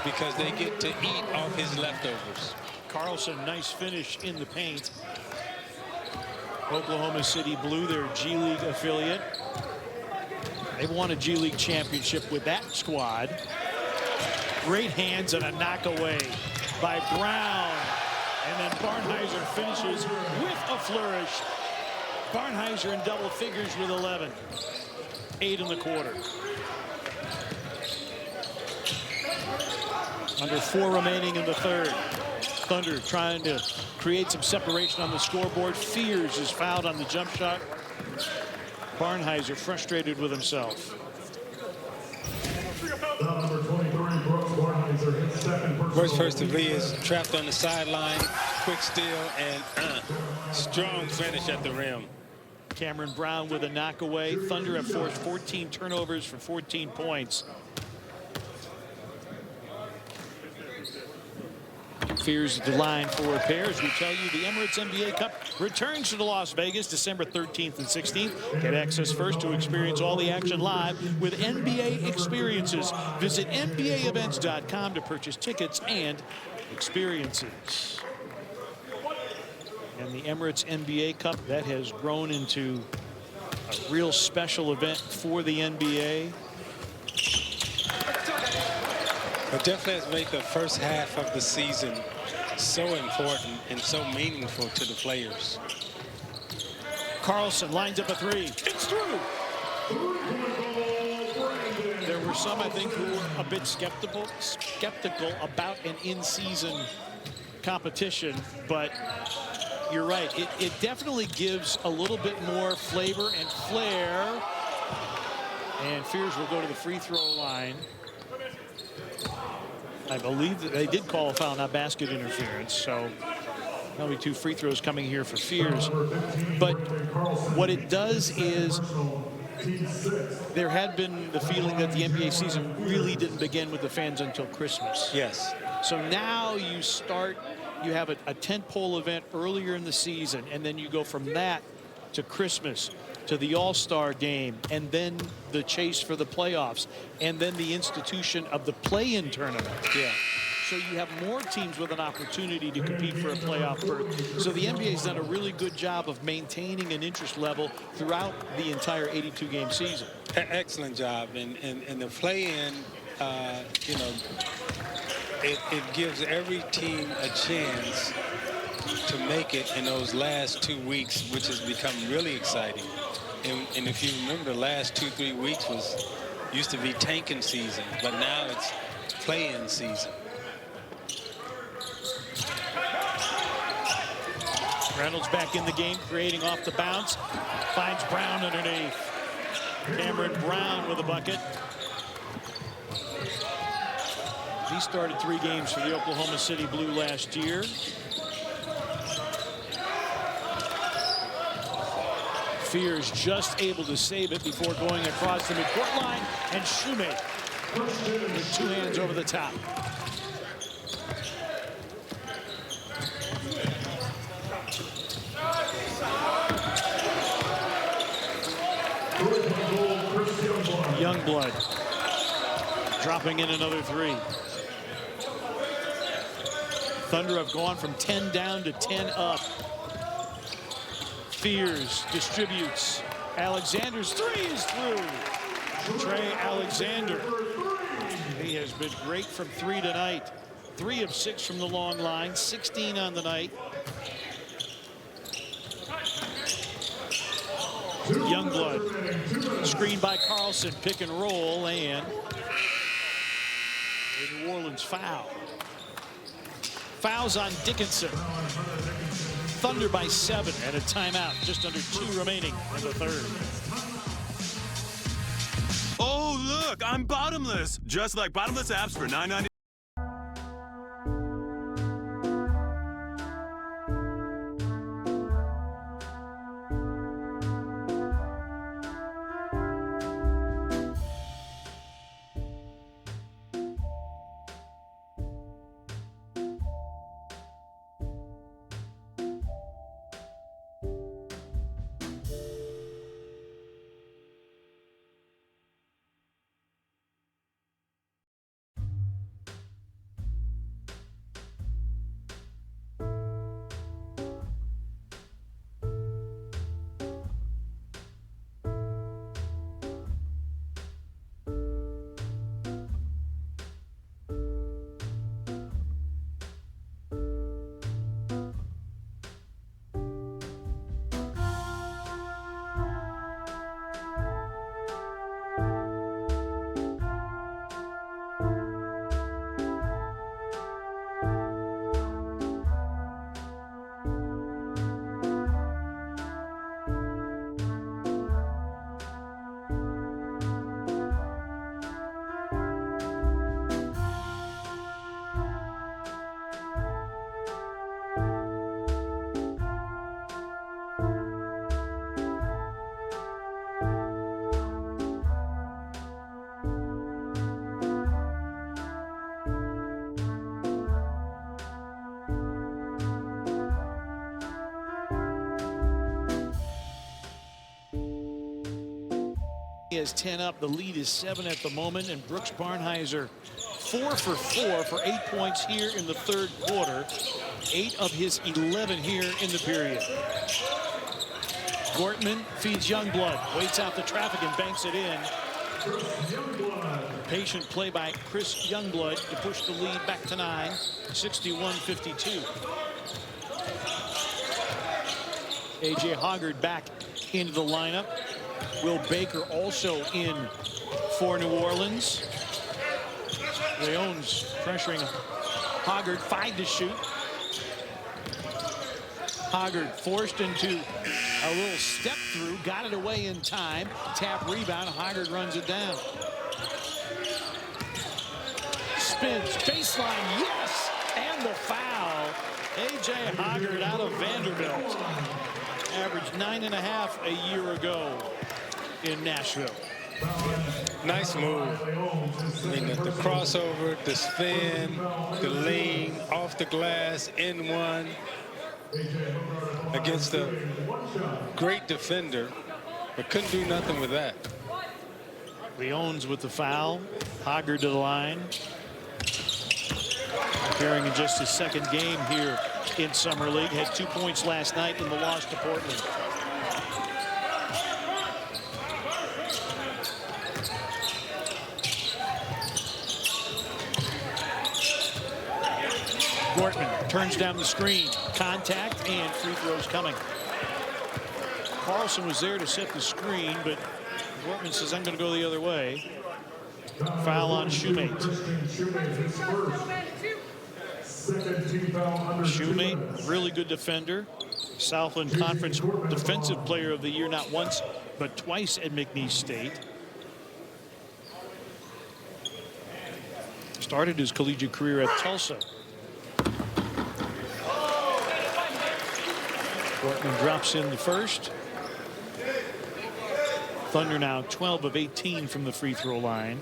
Speaker 2: because they get to eat off his leftovers.
Speaker 1: Carlson, nice finish in the paint. Oklahoma City Blue, their G League affiliate. They've won a G League championship with that squad. Great hands and a knock away by Brown. And then Barnhizer finishes with a flourish. Barnhizer in double figures with 11. 8 in the quarter. Under 4 remaining in the third. Thunder trying to create some separation on the scoreboard. Fears is fouled on the jump shot. Barnhizer frustrated with himself.
Speaker 7: Number 23, Brooks Barnhizer hits second personal.
Speaker 2: Worst first to Lee is trapped on the sideline. Quick steal and strong finish at the rim.
Speaker 1: Cameron Brown with a knockaway. Thunder have forced 14 turnovers for 14 points. Fears the line for repair. As we tell you, the Emirates NBA Cup returns to Las Vegas December 13th and 16th. Get access first to experience all the action live with NBA experiences. Visit NBAevents.com to purchase tickets and experiences. And the Emirates NBA Cup, that has grown into a real special event for the NBA.
Speaker 2: It definitely has made the first half of the season so important and so meaningful to the players.
Speaker 1: Carlson lines up a 3. It's through. There were some, I think, who were a bit skeptical about an in-season competition, but you're right. It definitely gives a little bit more flavor and flair. And Fears will go to the free throw line. I believe that they did call a foul, not basket interference. So only 2 free throws coming here for Fears. But what it does is there had been the feeling that the NBA season really didn't begin with the fans until Christmas.
Speaker 2: Yes.
Speaker 1: So now you have a tentpole event earlier in the season, and then you go from that to Christmas, to the All-Star game, and then the chase for the playoffs, and then the institution of the play-in tournament.
Speaker 2: Yeah.
Speaker 1: So you have more teams with an opportunity to compete for a playoff berth. So the NBA's done a really good job of maintaining an interest level throughout the entire 82-game season.
Speaker 2: Excellent job. And the play-in, you know, it gives every team a chance to make it in those last 2 weeks, which has become really exciting. And if you remember, the last 2-3 weeks used to be tanking season, but now it's play-in season.
Speaker 1: Reynolds back in the game, creating off the bounce. Finds Brown underneath. Cameron Brown with a bucket. He started 3 games for the Oklahoma City Blue last year. Fears just able to save it before going across the midcourt line, and Shoemate with 2 hands over the top. Youngblood dropping in another 3. Thunder have gone from 10 down to 10 up. Fears distributes. Alexander's 3 is through. Trey Alexander. He has been great from 3 tonight. 3 of 6 from the long line, 16 on the night. Youngblood screened by Carlson, pick and roll, and a New Orleans foul. Fouls on Dickinson. Thunder by 7 and a timeout, just under 2 remaining in the third.
Speaker 16: Oh, look, I'm bottomless. Just like bottomless apps for $9.99.
Speaker 1: He has 10 up. The lead is 7 at the moment, and Brooks Barnheiser 4 for 4 for 8 points here in the third quarter. 8 of his 11 here in the period. Gortman feeds Youngblood, waits out the traffic and banks it in. Patient play by Chris Youngblood to push the lead back to 9, 61-52. A.J. Hoggard back into the lineup. Will Baker also in for New Orleans. Leon's pressuring Hoggard, 5 to shoot. Hoggard forced into a little step through, got it away in time. Tap rebound, Hoggard runs it down. Spins, baseline, yes! And the foul. A.J. Hoggard out of Vanderbilt. Averaged 9.5 a year ago in Nashville.
Speaker 2: Nice move. I mean, the crossover, the spin, the lean, off the glass, in one. Against a great defender, but couldn't do nothing with that.
Speaker 1: Leon's with the foul. Hoggard to the line. Appearing in just his second game here in Summer League. Had 2 points last night in the loss to Portland. Gortman turns down the screen. Contact and free throws coming. Carlson was there to set the screen, but Gortman says, I'm going to go the other way. Foul on Shoemate. Shoemate, really good defender. Southland Conference Defensive Player of the Year, not once, but twice at McNeese State. Started his collegiate career at Tulsa. Gortman drops in the first. Thunder now 12 of 18 from the free throw line.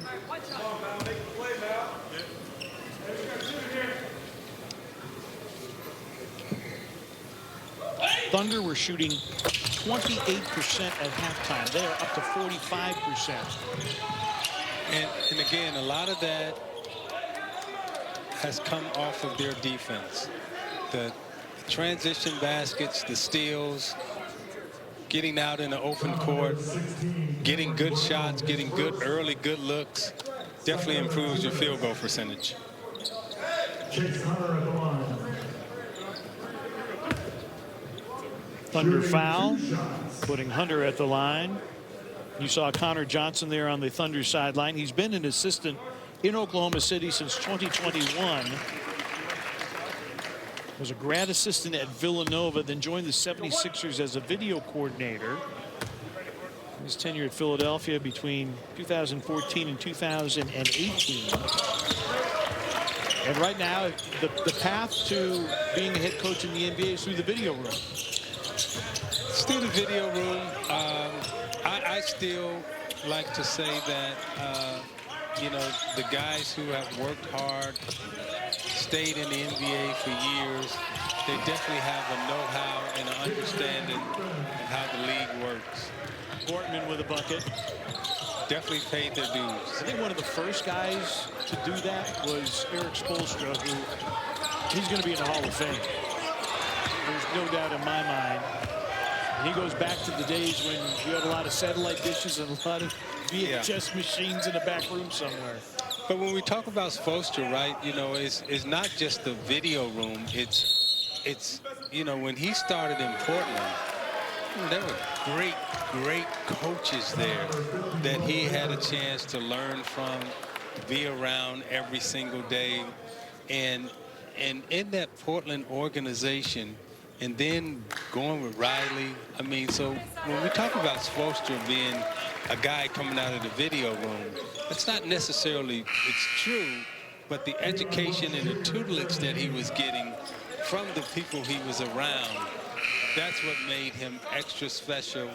Speaker 1: Thunder were shooting 28% at halftime. They are up to 45%.
Speaker 2: And again, a lot of that has come off of their defense. The transition baskets, the steals, getting out in the open court, getting good shots, getting good early good looks, definitely improves your field goal percentage.
Speaker 1: Thunder foul, putting Hunter at the line. You saw Connor Johnson there on the Thunder sideline. He's been an assistant in Oklahoma City since 2021. Was a grad assistant at Villanova, then joined the 76ers as a video coordinator. His tenure at Philadelphia between 2014 and 2018. And right now, the path to being a head coach in the NBA is through the video room.
Speaker 2: Still the video room. I still like to say that, you know, the guys who have worked hard, stayed in the NBA for years, they definitely have a know-how and an understanding of how the league works.
Speaker 1: Gortman with a bucket.
Speaker 2: Definitely paid their dues.
Speaker 1: I think one of the first guys to do that was Eric Spoelstra, who he's going to be in the Hall of Fame. There's no doubt in my mind. And he goes back to the days when you had a lot of satellite dishes and a lot of VHS machines in the back room somewhere.
Speaker 2: But when we talk about Spoelstra, right, you know, it's not just the video room. It's you know, when he started in Portland, there were great coaches there that he had a chance to learn from, be around every single day. And in that Portland organization, and then going with Riley, I mean, so when we talk about Spoelstra being a guy coming out of the video room, it's not necessarily, it's true, but the education and the tutelage that he was getting from the people he was around, that's what made him extra special,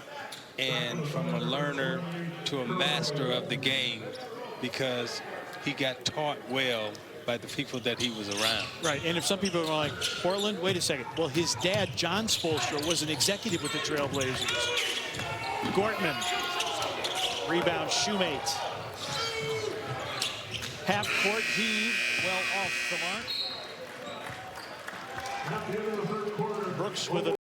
Speaker 2: and from a learner to a master of the game, because he got taught well by the people that he was around.
Speaker 1: Right, and if some people are like, Portland, wait a second. Well, his dad, John Spoelstra, was an executive with the Trailblazers. Gortman Rebound, Shoemate. Half-court heave, well off the mark. Brooks with a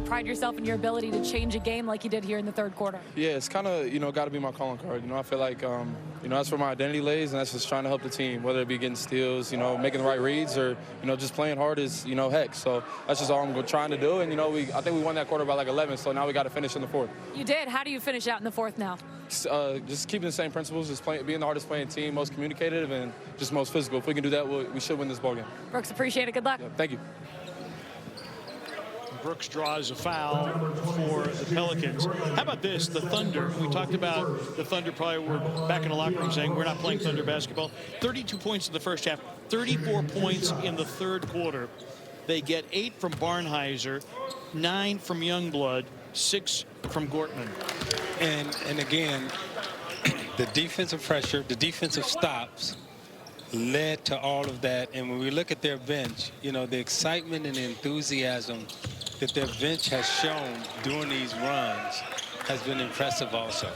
Speaker 6: Pride yourself in your ability to change a game like you did here in the third quarter.
Speaker 8: Yeah, it's kind of, got to be my calling card. I feel like, that's where my identity lays, and that's just trying to help the team, whether it be getting steals, making the right reads, or, just playing hard as, heck. So that's just all I'm trying to do. And, I think we won that quarter by like 11, so now we got to finish in the fourth.
Speaker 6: You did. How do you finish out in the fourth now?
Speaker 8: Just keeping the same principles, just being the hardest playing team, most communicative, and just most physical. If we can do that, we should win this ballgame.
Speaker 6: Brooks, appreciate it. Good luck.
Speaker 8: Yeah, thank you.
Speaker 1: Brooks draws a foul for the Pelicans. How about this? The Thunder. We talked about the Thunder probably were back in the locker room saying we're not playing Thunder basketball. 32 points in the first half, 34 points in the third quarter. They get 8 from Barnhizer, 9 from Youngblood, 6 from Gortman.
Speaker 2: And again, the defensive pressure, the defensive stops led to all of that. And when we look at their bench, the excitement and enthusiasm that their bench has shown during these runs has been impressive also.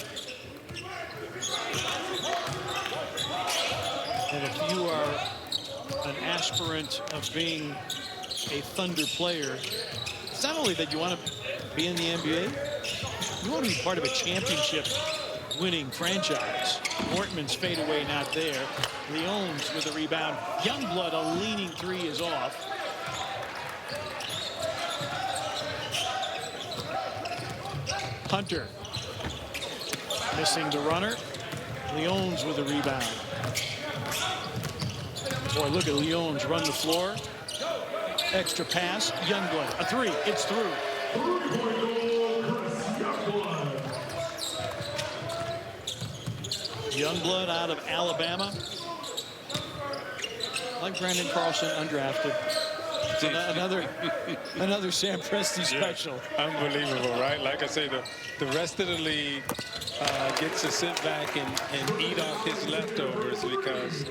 Speaker 1: And if you are an aspirant of being a Thunder player, it's not only that you want to be in the NBA, you want to be part of a championship winning franchise. Ortman's fadeaway not there. Leones with a rebound. Youngblood, a leaning three, is off. Hunter missing the runner. Leones with a rebound. Boy, look at Leones run the floor. Extra pass. Youngblood, a three. It's through. Youngblood out of Alabama. Like Brandon Carlson, undrafted. Another Sam Presti special.
Speaker 2: Yeah, unbelievable, right? Like I say, the rest of the league gets to sit back and eat off his leftovers because,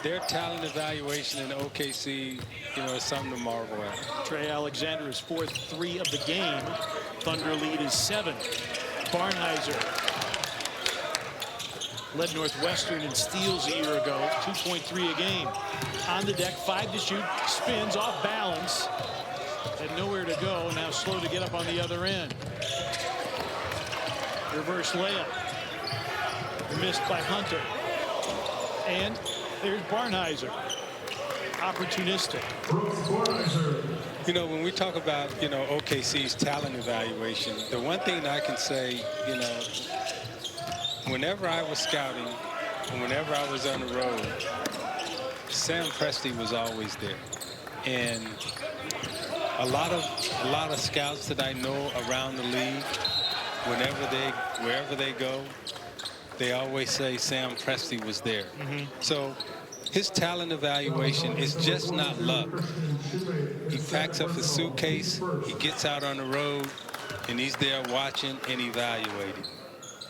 Speaker 2: their talent evaluation in OKC, is something to marvel at.
Speaker 1: Trey Alexander's fourth three of the game. Thunder lead is 7. Barnhizer led Northwestern in steals a year ago, 2.3 a game. On the deck, 5 to shoot, spins off balance, had nowhere to go. Now slow to get up on the other end. Reverse layup, missed by Hunter. And there's Barnhizer, opportunistic.
Speaker 2: When we talk about, OKC's talent evaluation, the one thing I can say, whenever I was scouting and whenever I was on the road, Sam Presti was always there. And a lot of scouts that I know around the league, wherever they go, they always say Sam Presti was there. So his talent evaluation is just not luck. He packs up his suitcase, he gets out on the road, and he's there watching and evaluating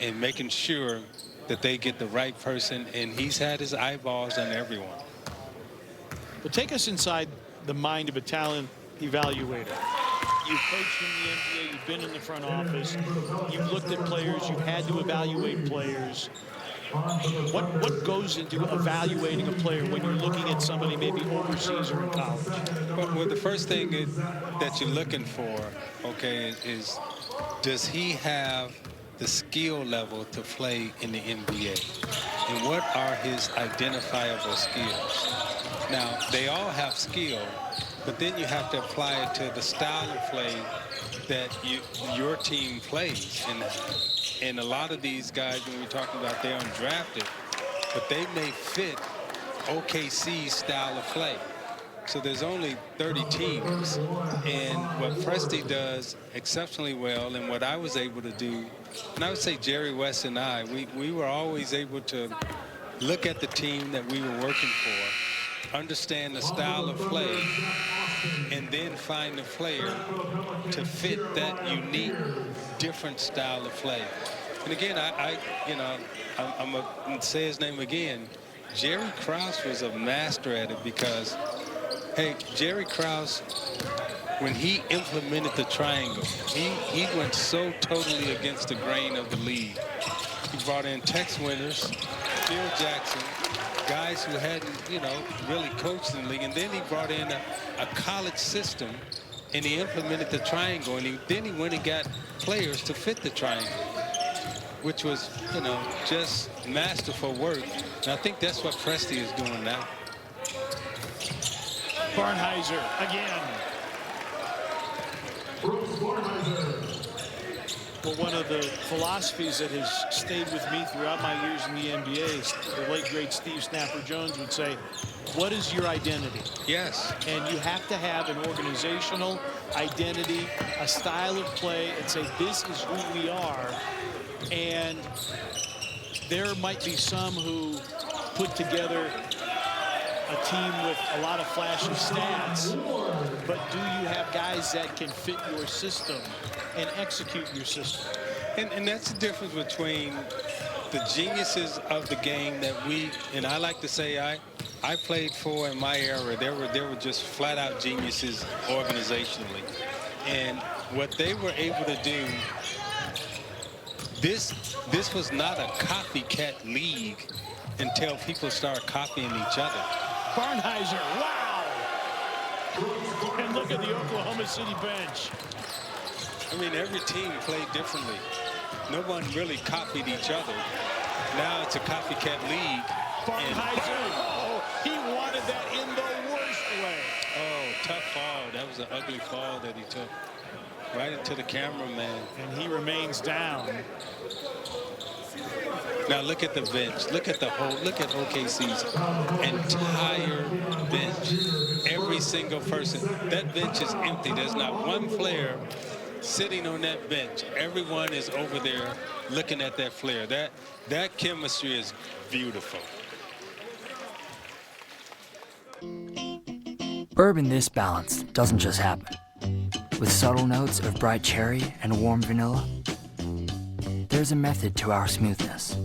Speaker 2: and making sure that they get the right person, and he's had his eyeballs on everyone.
Speaker 1: But take us inside the mind of a talent evaluator. You've coached in the NBA, you've been in the front office, you've looked at players, you've had to evaluate players. What goes into evaluating a player when you're looking at somebody maybe overseas or in college?
Speaker 2: Well, the first thing that you're looking for, okay, is does he have the skill level to play in the NBA? And what are his identifiable skills? Now, they all have skill, but then you have to apply it to the style of play that your team plays. And a lot of these guys, when we're talking about they're undrafted, but they may fit OKC's style of play. So there's only 30 teams. And what Presti does exceptionally well, and what I was able to do, and I would say Jerry West and I, we were always able to look at the team that we were working for, understand the style of play, and then find the player to fit that unique, different style of play. And again, I'm gonna say his name again. Jerry Krause was a master at it because, hey, Jerry Krause, when he implemented the triangle, he went so totally against the grain of the league. He brought in Tex Winters, Phil Jackson, guys who hadn't, really coached in the league. And then he brought in a college system, and he implemented the triangle. And then he went and got players to fit the triangle, which was, just masterful work. And I think that's what Presti is doing now.
Speaker 1: Barnhizer again. Well, one of the philosophies that has stayed with me throughout my years in the NBA, the late great Steve Snapper Jones would say, what is your identity?
Speaker 2: Yes.
Speaker 1: And you have to have an organizational identity, a style of play, and say, this is who we are. And there might be some who put together a team with a lot of flashy stats, but do you have guys that can fit your system and execute your system?
Speaker 2: And that's the difference between the geniuses of the game that and I like to say I played for in my era. There were just flat out geniuses organizationally. And what they were able to do, this was not a copycat league until people started copying each other.
Speaker 1: Barnhizer, wow! And look at the Oklahoma City bench.
Speaker 2: I mean, every team played differently. No one really copied each other. Now it's a copycat league.
Speaker 1: Barnhizer, he wanted that in the worst way.
Speaker 2: Oh, tough fall. That was an ugly fall that he took. Right into the cameraman.
Speaker 1: And he remains down.
Speaker 2: Now look at the bench. Look at OKC's entire bench. Every single person. That bench is empty. There's not one player sitting on that bench. Everyone is over there looking at that player. That chemistry is beautiful.
Speaker 17: Bourbon this balanced doesn't just happen. With subtle notes of bright cherry and warm vanilla, there's a method to our smoothness.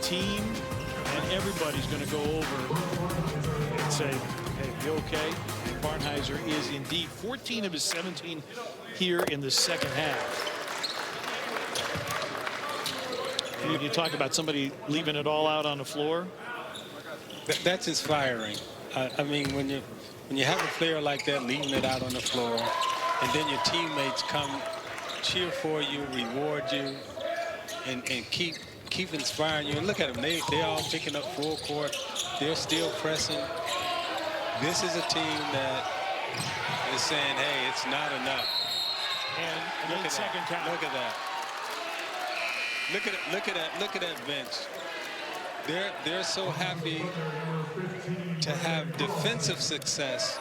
Speaker 1: team, and everybody's going to go over and say, hey, you okay? And Barnhizer is indeed 14 of his 17 here in the second half. And you talk about somebody leaving it all out on the floor.
Speaker 2: That's inspiring. I mean, when you have a player like that leaving it out on the floor, and then your teammates come cheer for you, reward you, and keep inspiring you. And look at them, they're all picking up full court. They're still pressing. This is a team that is saying, hey, it's not enough.
Speaker 1: And
Speaker 2: look at
Speaker 1: second
Speaker 2: that.
Speaker 1: count.
Speaker 2: Look at that. Look at that bench. They're so happy to have defensive success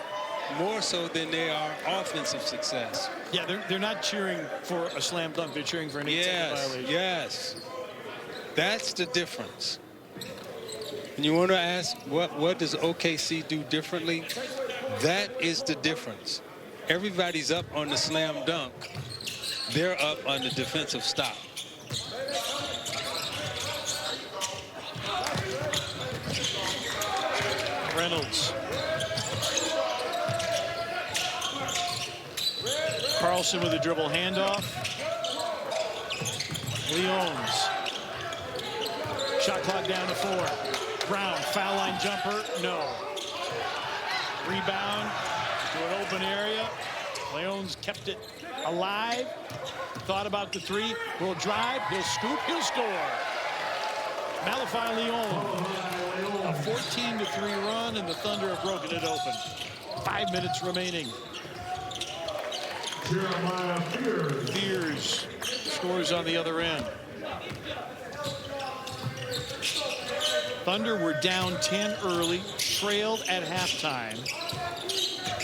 Speaker 2: more so than they are offensive success.
Speaker 1: Yeah, they're not cheering for a slam dunk. They're cheering for an 8-second violation.
Speaker 2: Yes. That's the difference. And you want to ask, what does OKC do differently? That is the difference. Everybody's up on the slam dunk. They're up on the defensive stop.
Speaker 1: Reynolds. Carlson with a dribble handoff. Leons. Shot clock down to 4. Brown, foul line jumper, no. Rebound to an open area. Leons kept it alive. Thought about the 3. Will drive, he'll scoop, he'll score. Malachi Leon. A 14-3 run, and the Thunder have broken it open. 5 minutes remaining. Fears scores on the other end. Thunder were down 10 early, trailed at halftime,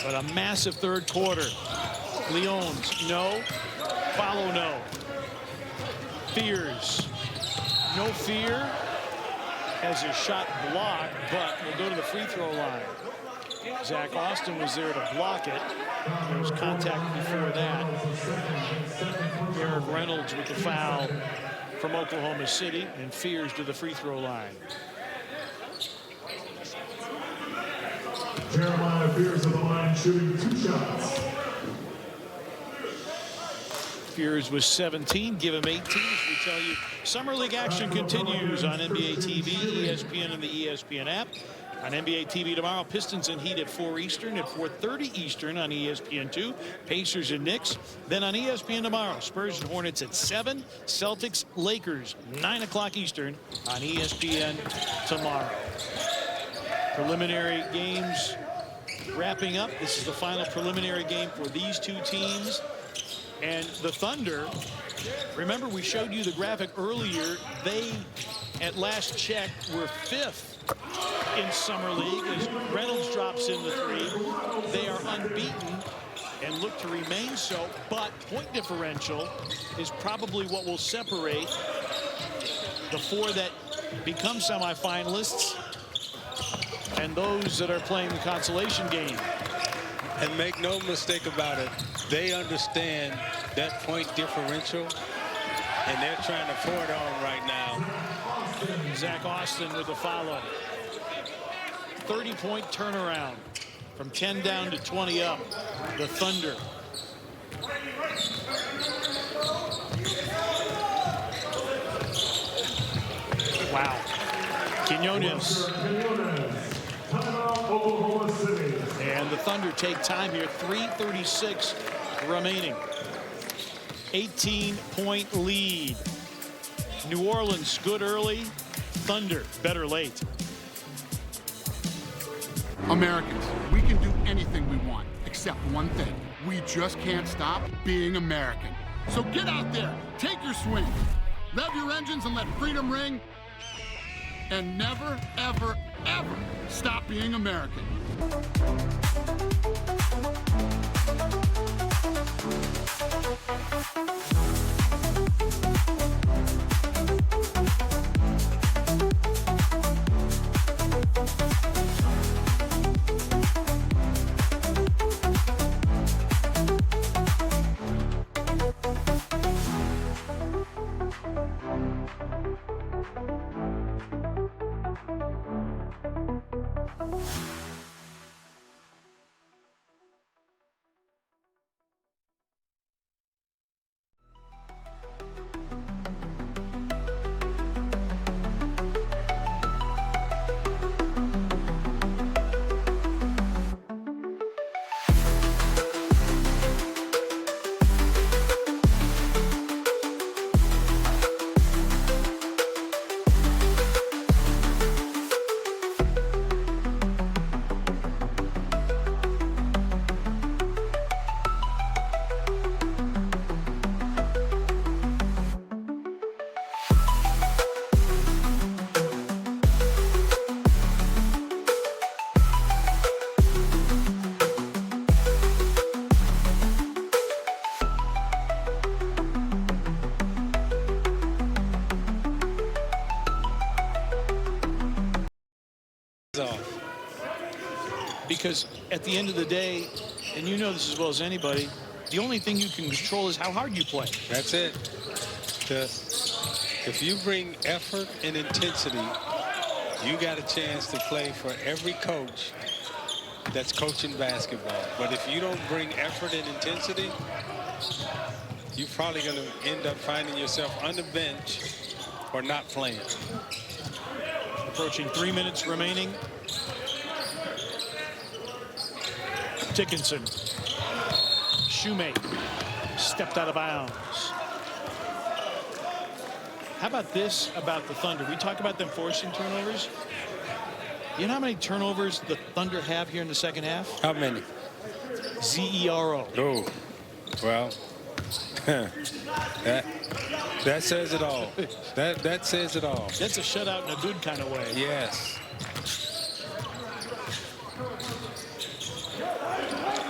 Speaker 1: but a massive third quarter. Leons, no. Follow, no. Fears, no fear. Has his shot blocked, but will go to the free throw line. Zach Austin was there to block it. There was contact before that. Eric Reynolds with the foul from Oklahoma City, and Fears to the free throw line.
Speaker 7: Jeremiah Fears of the line shooting 2 shots.
Speaker 1: Fears was 17, give him 18. As we tell you, Summer League action continues on NBA TV, ESPN, and the ESPN app. On NBA TV tomorrow, Pistons and Heat at 4 Eastern, at 4:30 Eastern on ESPN2, Pacers and Knicks. Then on ESPN tomorrow, Spurs and Hornets at 7, Celtics, Lakers, 9 o'clock Eastern on ESPN tomorrow. Preliminary games wrapping up. This is the final preliminary game for these two teams. And the Thunder, remember we showed you the graphic earlier, they, at last check, were 5th in Summer League as Reynolds drops in the 3. They are unbeaten and look to remain so, but point differential is probably what will separate the 4 that become semifinalists and those that are playing the consolation game.
Speaker 2: And make no mistake about it, they understand that point differential, and they're trying to pour it on right now.
Speaker 1: Zach Austin with the follow. 30-point turnaround from 10 down to 20 up. The Thunder. Wow. Quinones. And the Thunder take time here. 3:36 remaining. 18-point lead. New Orleans good early. Thunder better late.
Speaker 18: Americans, we can do anything we want, except one thing. We just can't stop being American. So get out there, take your swing, rev your engines and let freedom ring, and never, ever, ever stop being American.
Speaker 2: Off.
Speaker 1: Because at the end of the day, and you know this as well as anybody, the only thing you can control is how hard you play.
Speaker 2: That's it. If you bring effort and intensity, you got a chance to play for every coach that's coaching basketball. But if you don't bring effort and intensity, you're probably going to end up finding yourself on the bench or not playing.
Speaker 1: Approaching 3 minutes remaining. Dickinson. Shoemate stepped out of bounds. How about this about the Thunder? We talk about them forcing turnovers. You know how many turnovers the Thunder have here in the second half?
Speaker 2: How many?
Speaker 1: 0.
Speaker 2: Oh, well, that says it all. That says it all.
Speaker 1: That's a shutout in a good kind of way.
Speaker 2: Yes.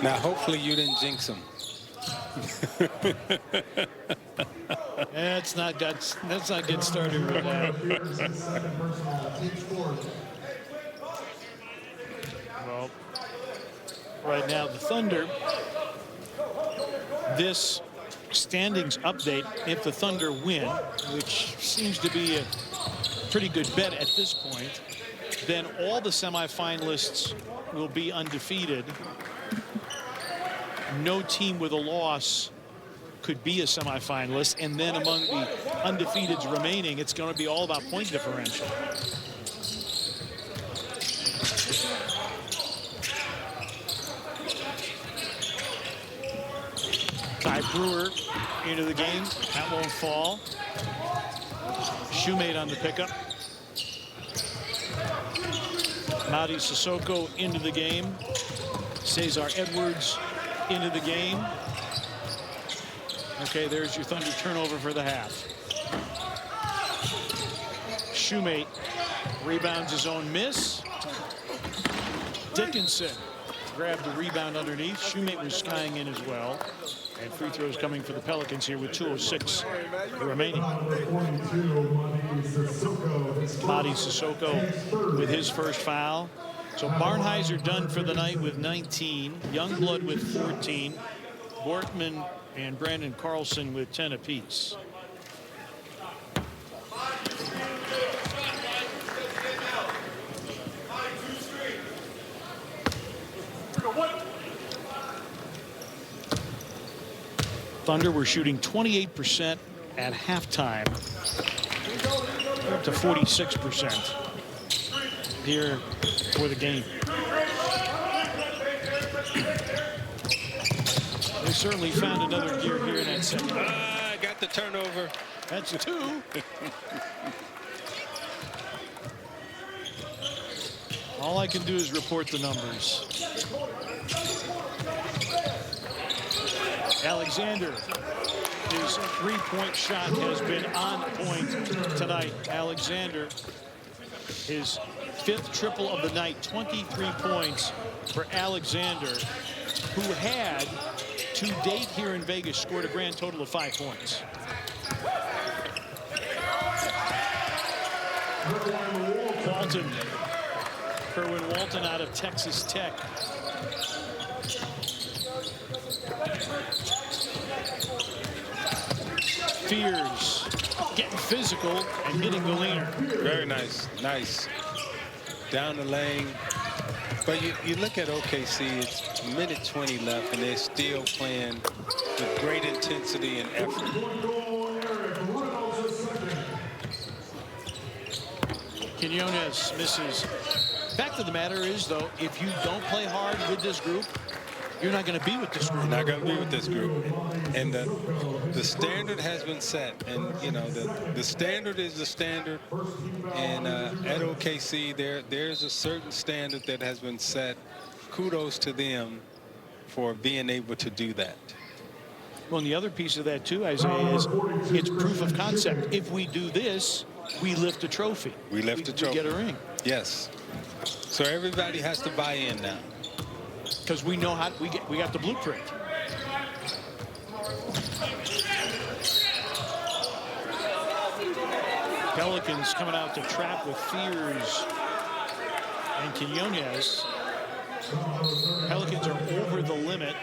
Speaker 2: Now, hopefully you didn't jinx them.
Speaker 1: Let's not get started right now. Well, right now the Thunder, this standings update, if the Thunder win, which seems to be a pretty good bet at this point, then all the semifinalists will be undefeated. No team with a loss could be a semifinalist, and then among the undefeateds remaining, it's going to be all about point differential. Kai Brewer into the game. That won't fall. Shoemate on the pickup. Mady Sissoko into the game. Cesar Edwards into the game. Okay, there's your Thunder turnover for the half. Shoemate rebounds his own miss. Dickinson grabbed the rebound underneath. Shoemate was skying in as well. And free throws coming for the Pelicans here with 2:06 remaining. Mady Sissoko with his first foul. So Barnhizer done for the night with 19. Youngblood with 14. Bortman and Brandon Carlson with 10 apiece. Thunder were shooting 28% at halftime. Up to 46% here for the game. They certainly found another gear here in that second.
Speaker 2: Got the turnover.
Speaker 1: That's 2. All I can do is report the numbers. Alexander, his three-point shot has been on point tonight. Alexander, his 5th triple of the night, 23 points for Alexander, who had, to date here in Vegas, scored a grand total of 5 points. Kerwin Walton out of Texas Tech. Fears getting physical and hitting the leaner.
Speaker 2: Very nice. Nice. Down the lane. But you look at OKC, it's minute 20 left, and they're still playing with great intensity and effort.
Speaker 1: Quinones misses. Fact of the matter is, though, if you don't play hard with this group, you're not going to be with this group.
Speaker 2: Not going to be with this group. And the standard has been set. And, you know, the standard is the standard. And at OKC, there's a certain standard that has been set. Kudos to them for being able to do that.
Speaker 1: Well, and the other piece of that, too, Isaiah, is it's proof of concept. If we do this, we lift a trophy.
Speaker 2: We lift a trophy.
Speaker 1: We get a ring.
Speaker 2: Yes. So everybody has to buy in now.
Speaker 1: Because we know how we got the blueprint. Pelicans coming out to trap with Fears and Quinones. Pelicans are over the limit.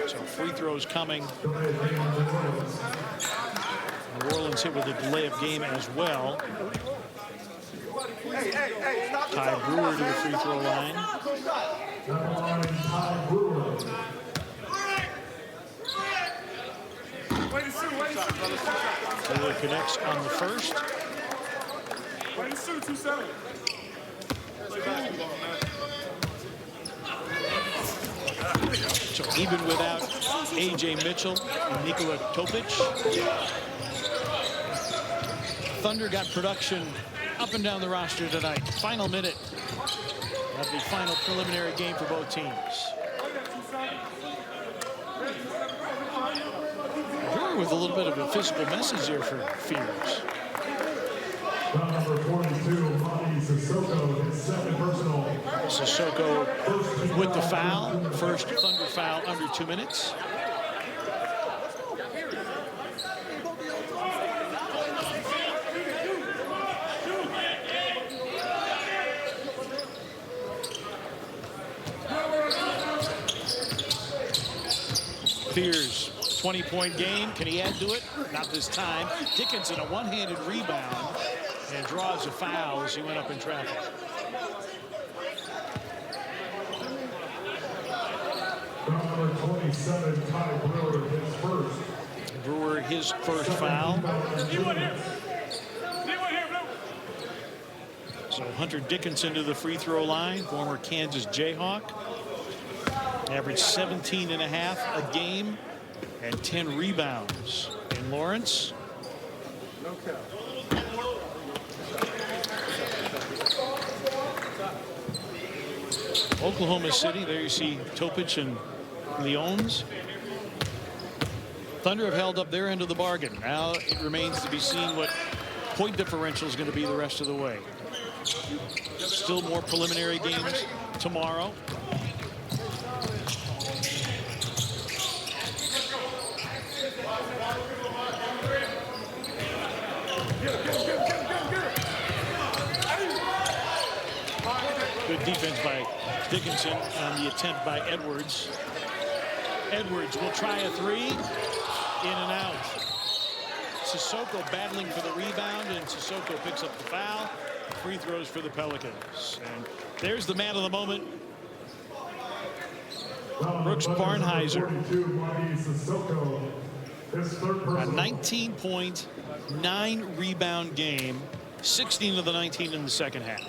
Speaker 1: So free throws coming. New Orleans hit with a delay of game as well. Ty Brewer to the free throw line. Brewer connects on the first. So even without A.J. Mitchell and Nikola Topic, Thunder got production up and down the roster tonight. Final minute of the final preliminary game for both teams. Brewer with a little bit of a physical message here for Fears.
Speaker 7: Number 42, Monty Sissoko, his second personal.
Speaker 1: Sissoko with the foul. First Thunder foul under 2 minutes. Fears, 20-point game. Can he add to it? Not this time. Dickinson, a one-handed rebound, and draws a foul as he went up in traffic.
Speaker 7: Number 27, Ty Brewer, his first.
Speaker 1: Brewer, his first foul. So Hunter Dickinson to the free throw line, former Kansas Jayhawk. Averaged 17.5 a game and 10 rebounds. In Lawrence. Oklahoma City, there you see Topic and Leons. Thunder have held up their end of the bargain. Now it remains to be seen what point differential is going to be the rest of the way. Still more preliminary games tomorrow. Good defense by Dickinson on the attempt by Edwards. Edwards will try a three. In and out. Sissoko battling for the rebound, and Sissoko picks up the foul. Free throws for the Pelicans. And there's the man of the moment. Brooks Barnhizer. A 19-point, 9-rebound game. 16 of the 19 in the second half.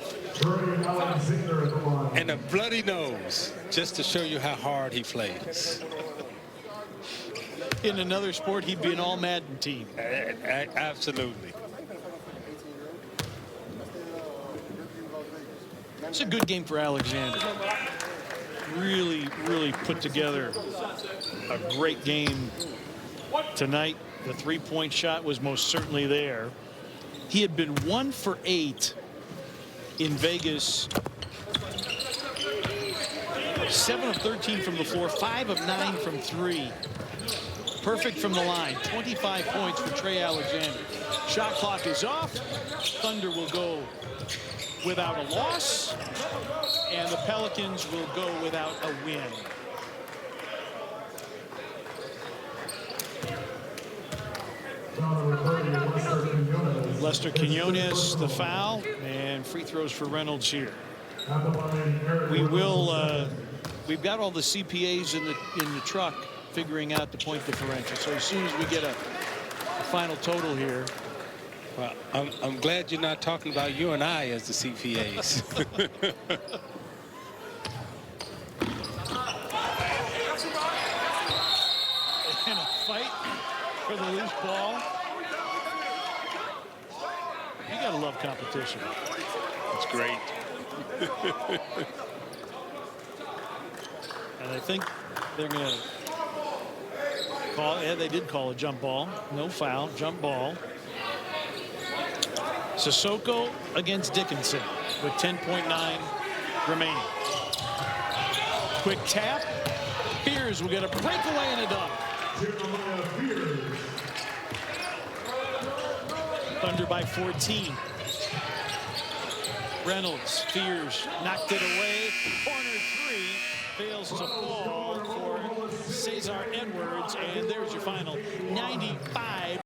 Speaker 2: And a bloody nose, just to show you how hard he plays.
Speaker 1: In another sport, he'd be an all-Madden team.
Speaker 2: Absolutely.
Speaker 1: It's a good game for Alexander. Really, really put together a great game tonight. The three-point shot was most certainly there. He had been 1 for 8 in Vegas. 7 of 13 from the floor, 5 of 9 from 3. Perfect from the line. 25 points for Trey Alexander. Shot clock is off. Thunder will go without a loss, and the Pelicans will go without a win. Lester Quinones, the foul, and free throws for Reynolds here. We will. We've got all the CPAs in the truck figuring out the point differential. So as soon as we get a final total here.
Speaker 2: Well, I'm glad you're not talking about you and I as the CPAs.
Speaker 1: And a fight for the loose ball. You gotta love competition.
Speaker 2: It's great.
Speaker 1: And I think they're gonna call. Yeah, they did call a jump ball. No foul. Jump ball. Sissoko against Dickinson with 10.9 remaining. Quick tap. Fears will get a breakaway and a dunk. under by 14. Reynolds fears, knocked it away. Corner three fails to fall for Cesar Edwards, and there's your final 95.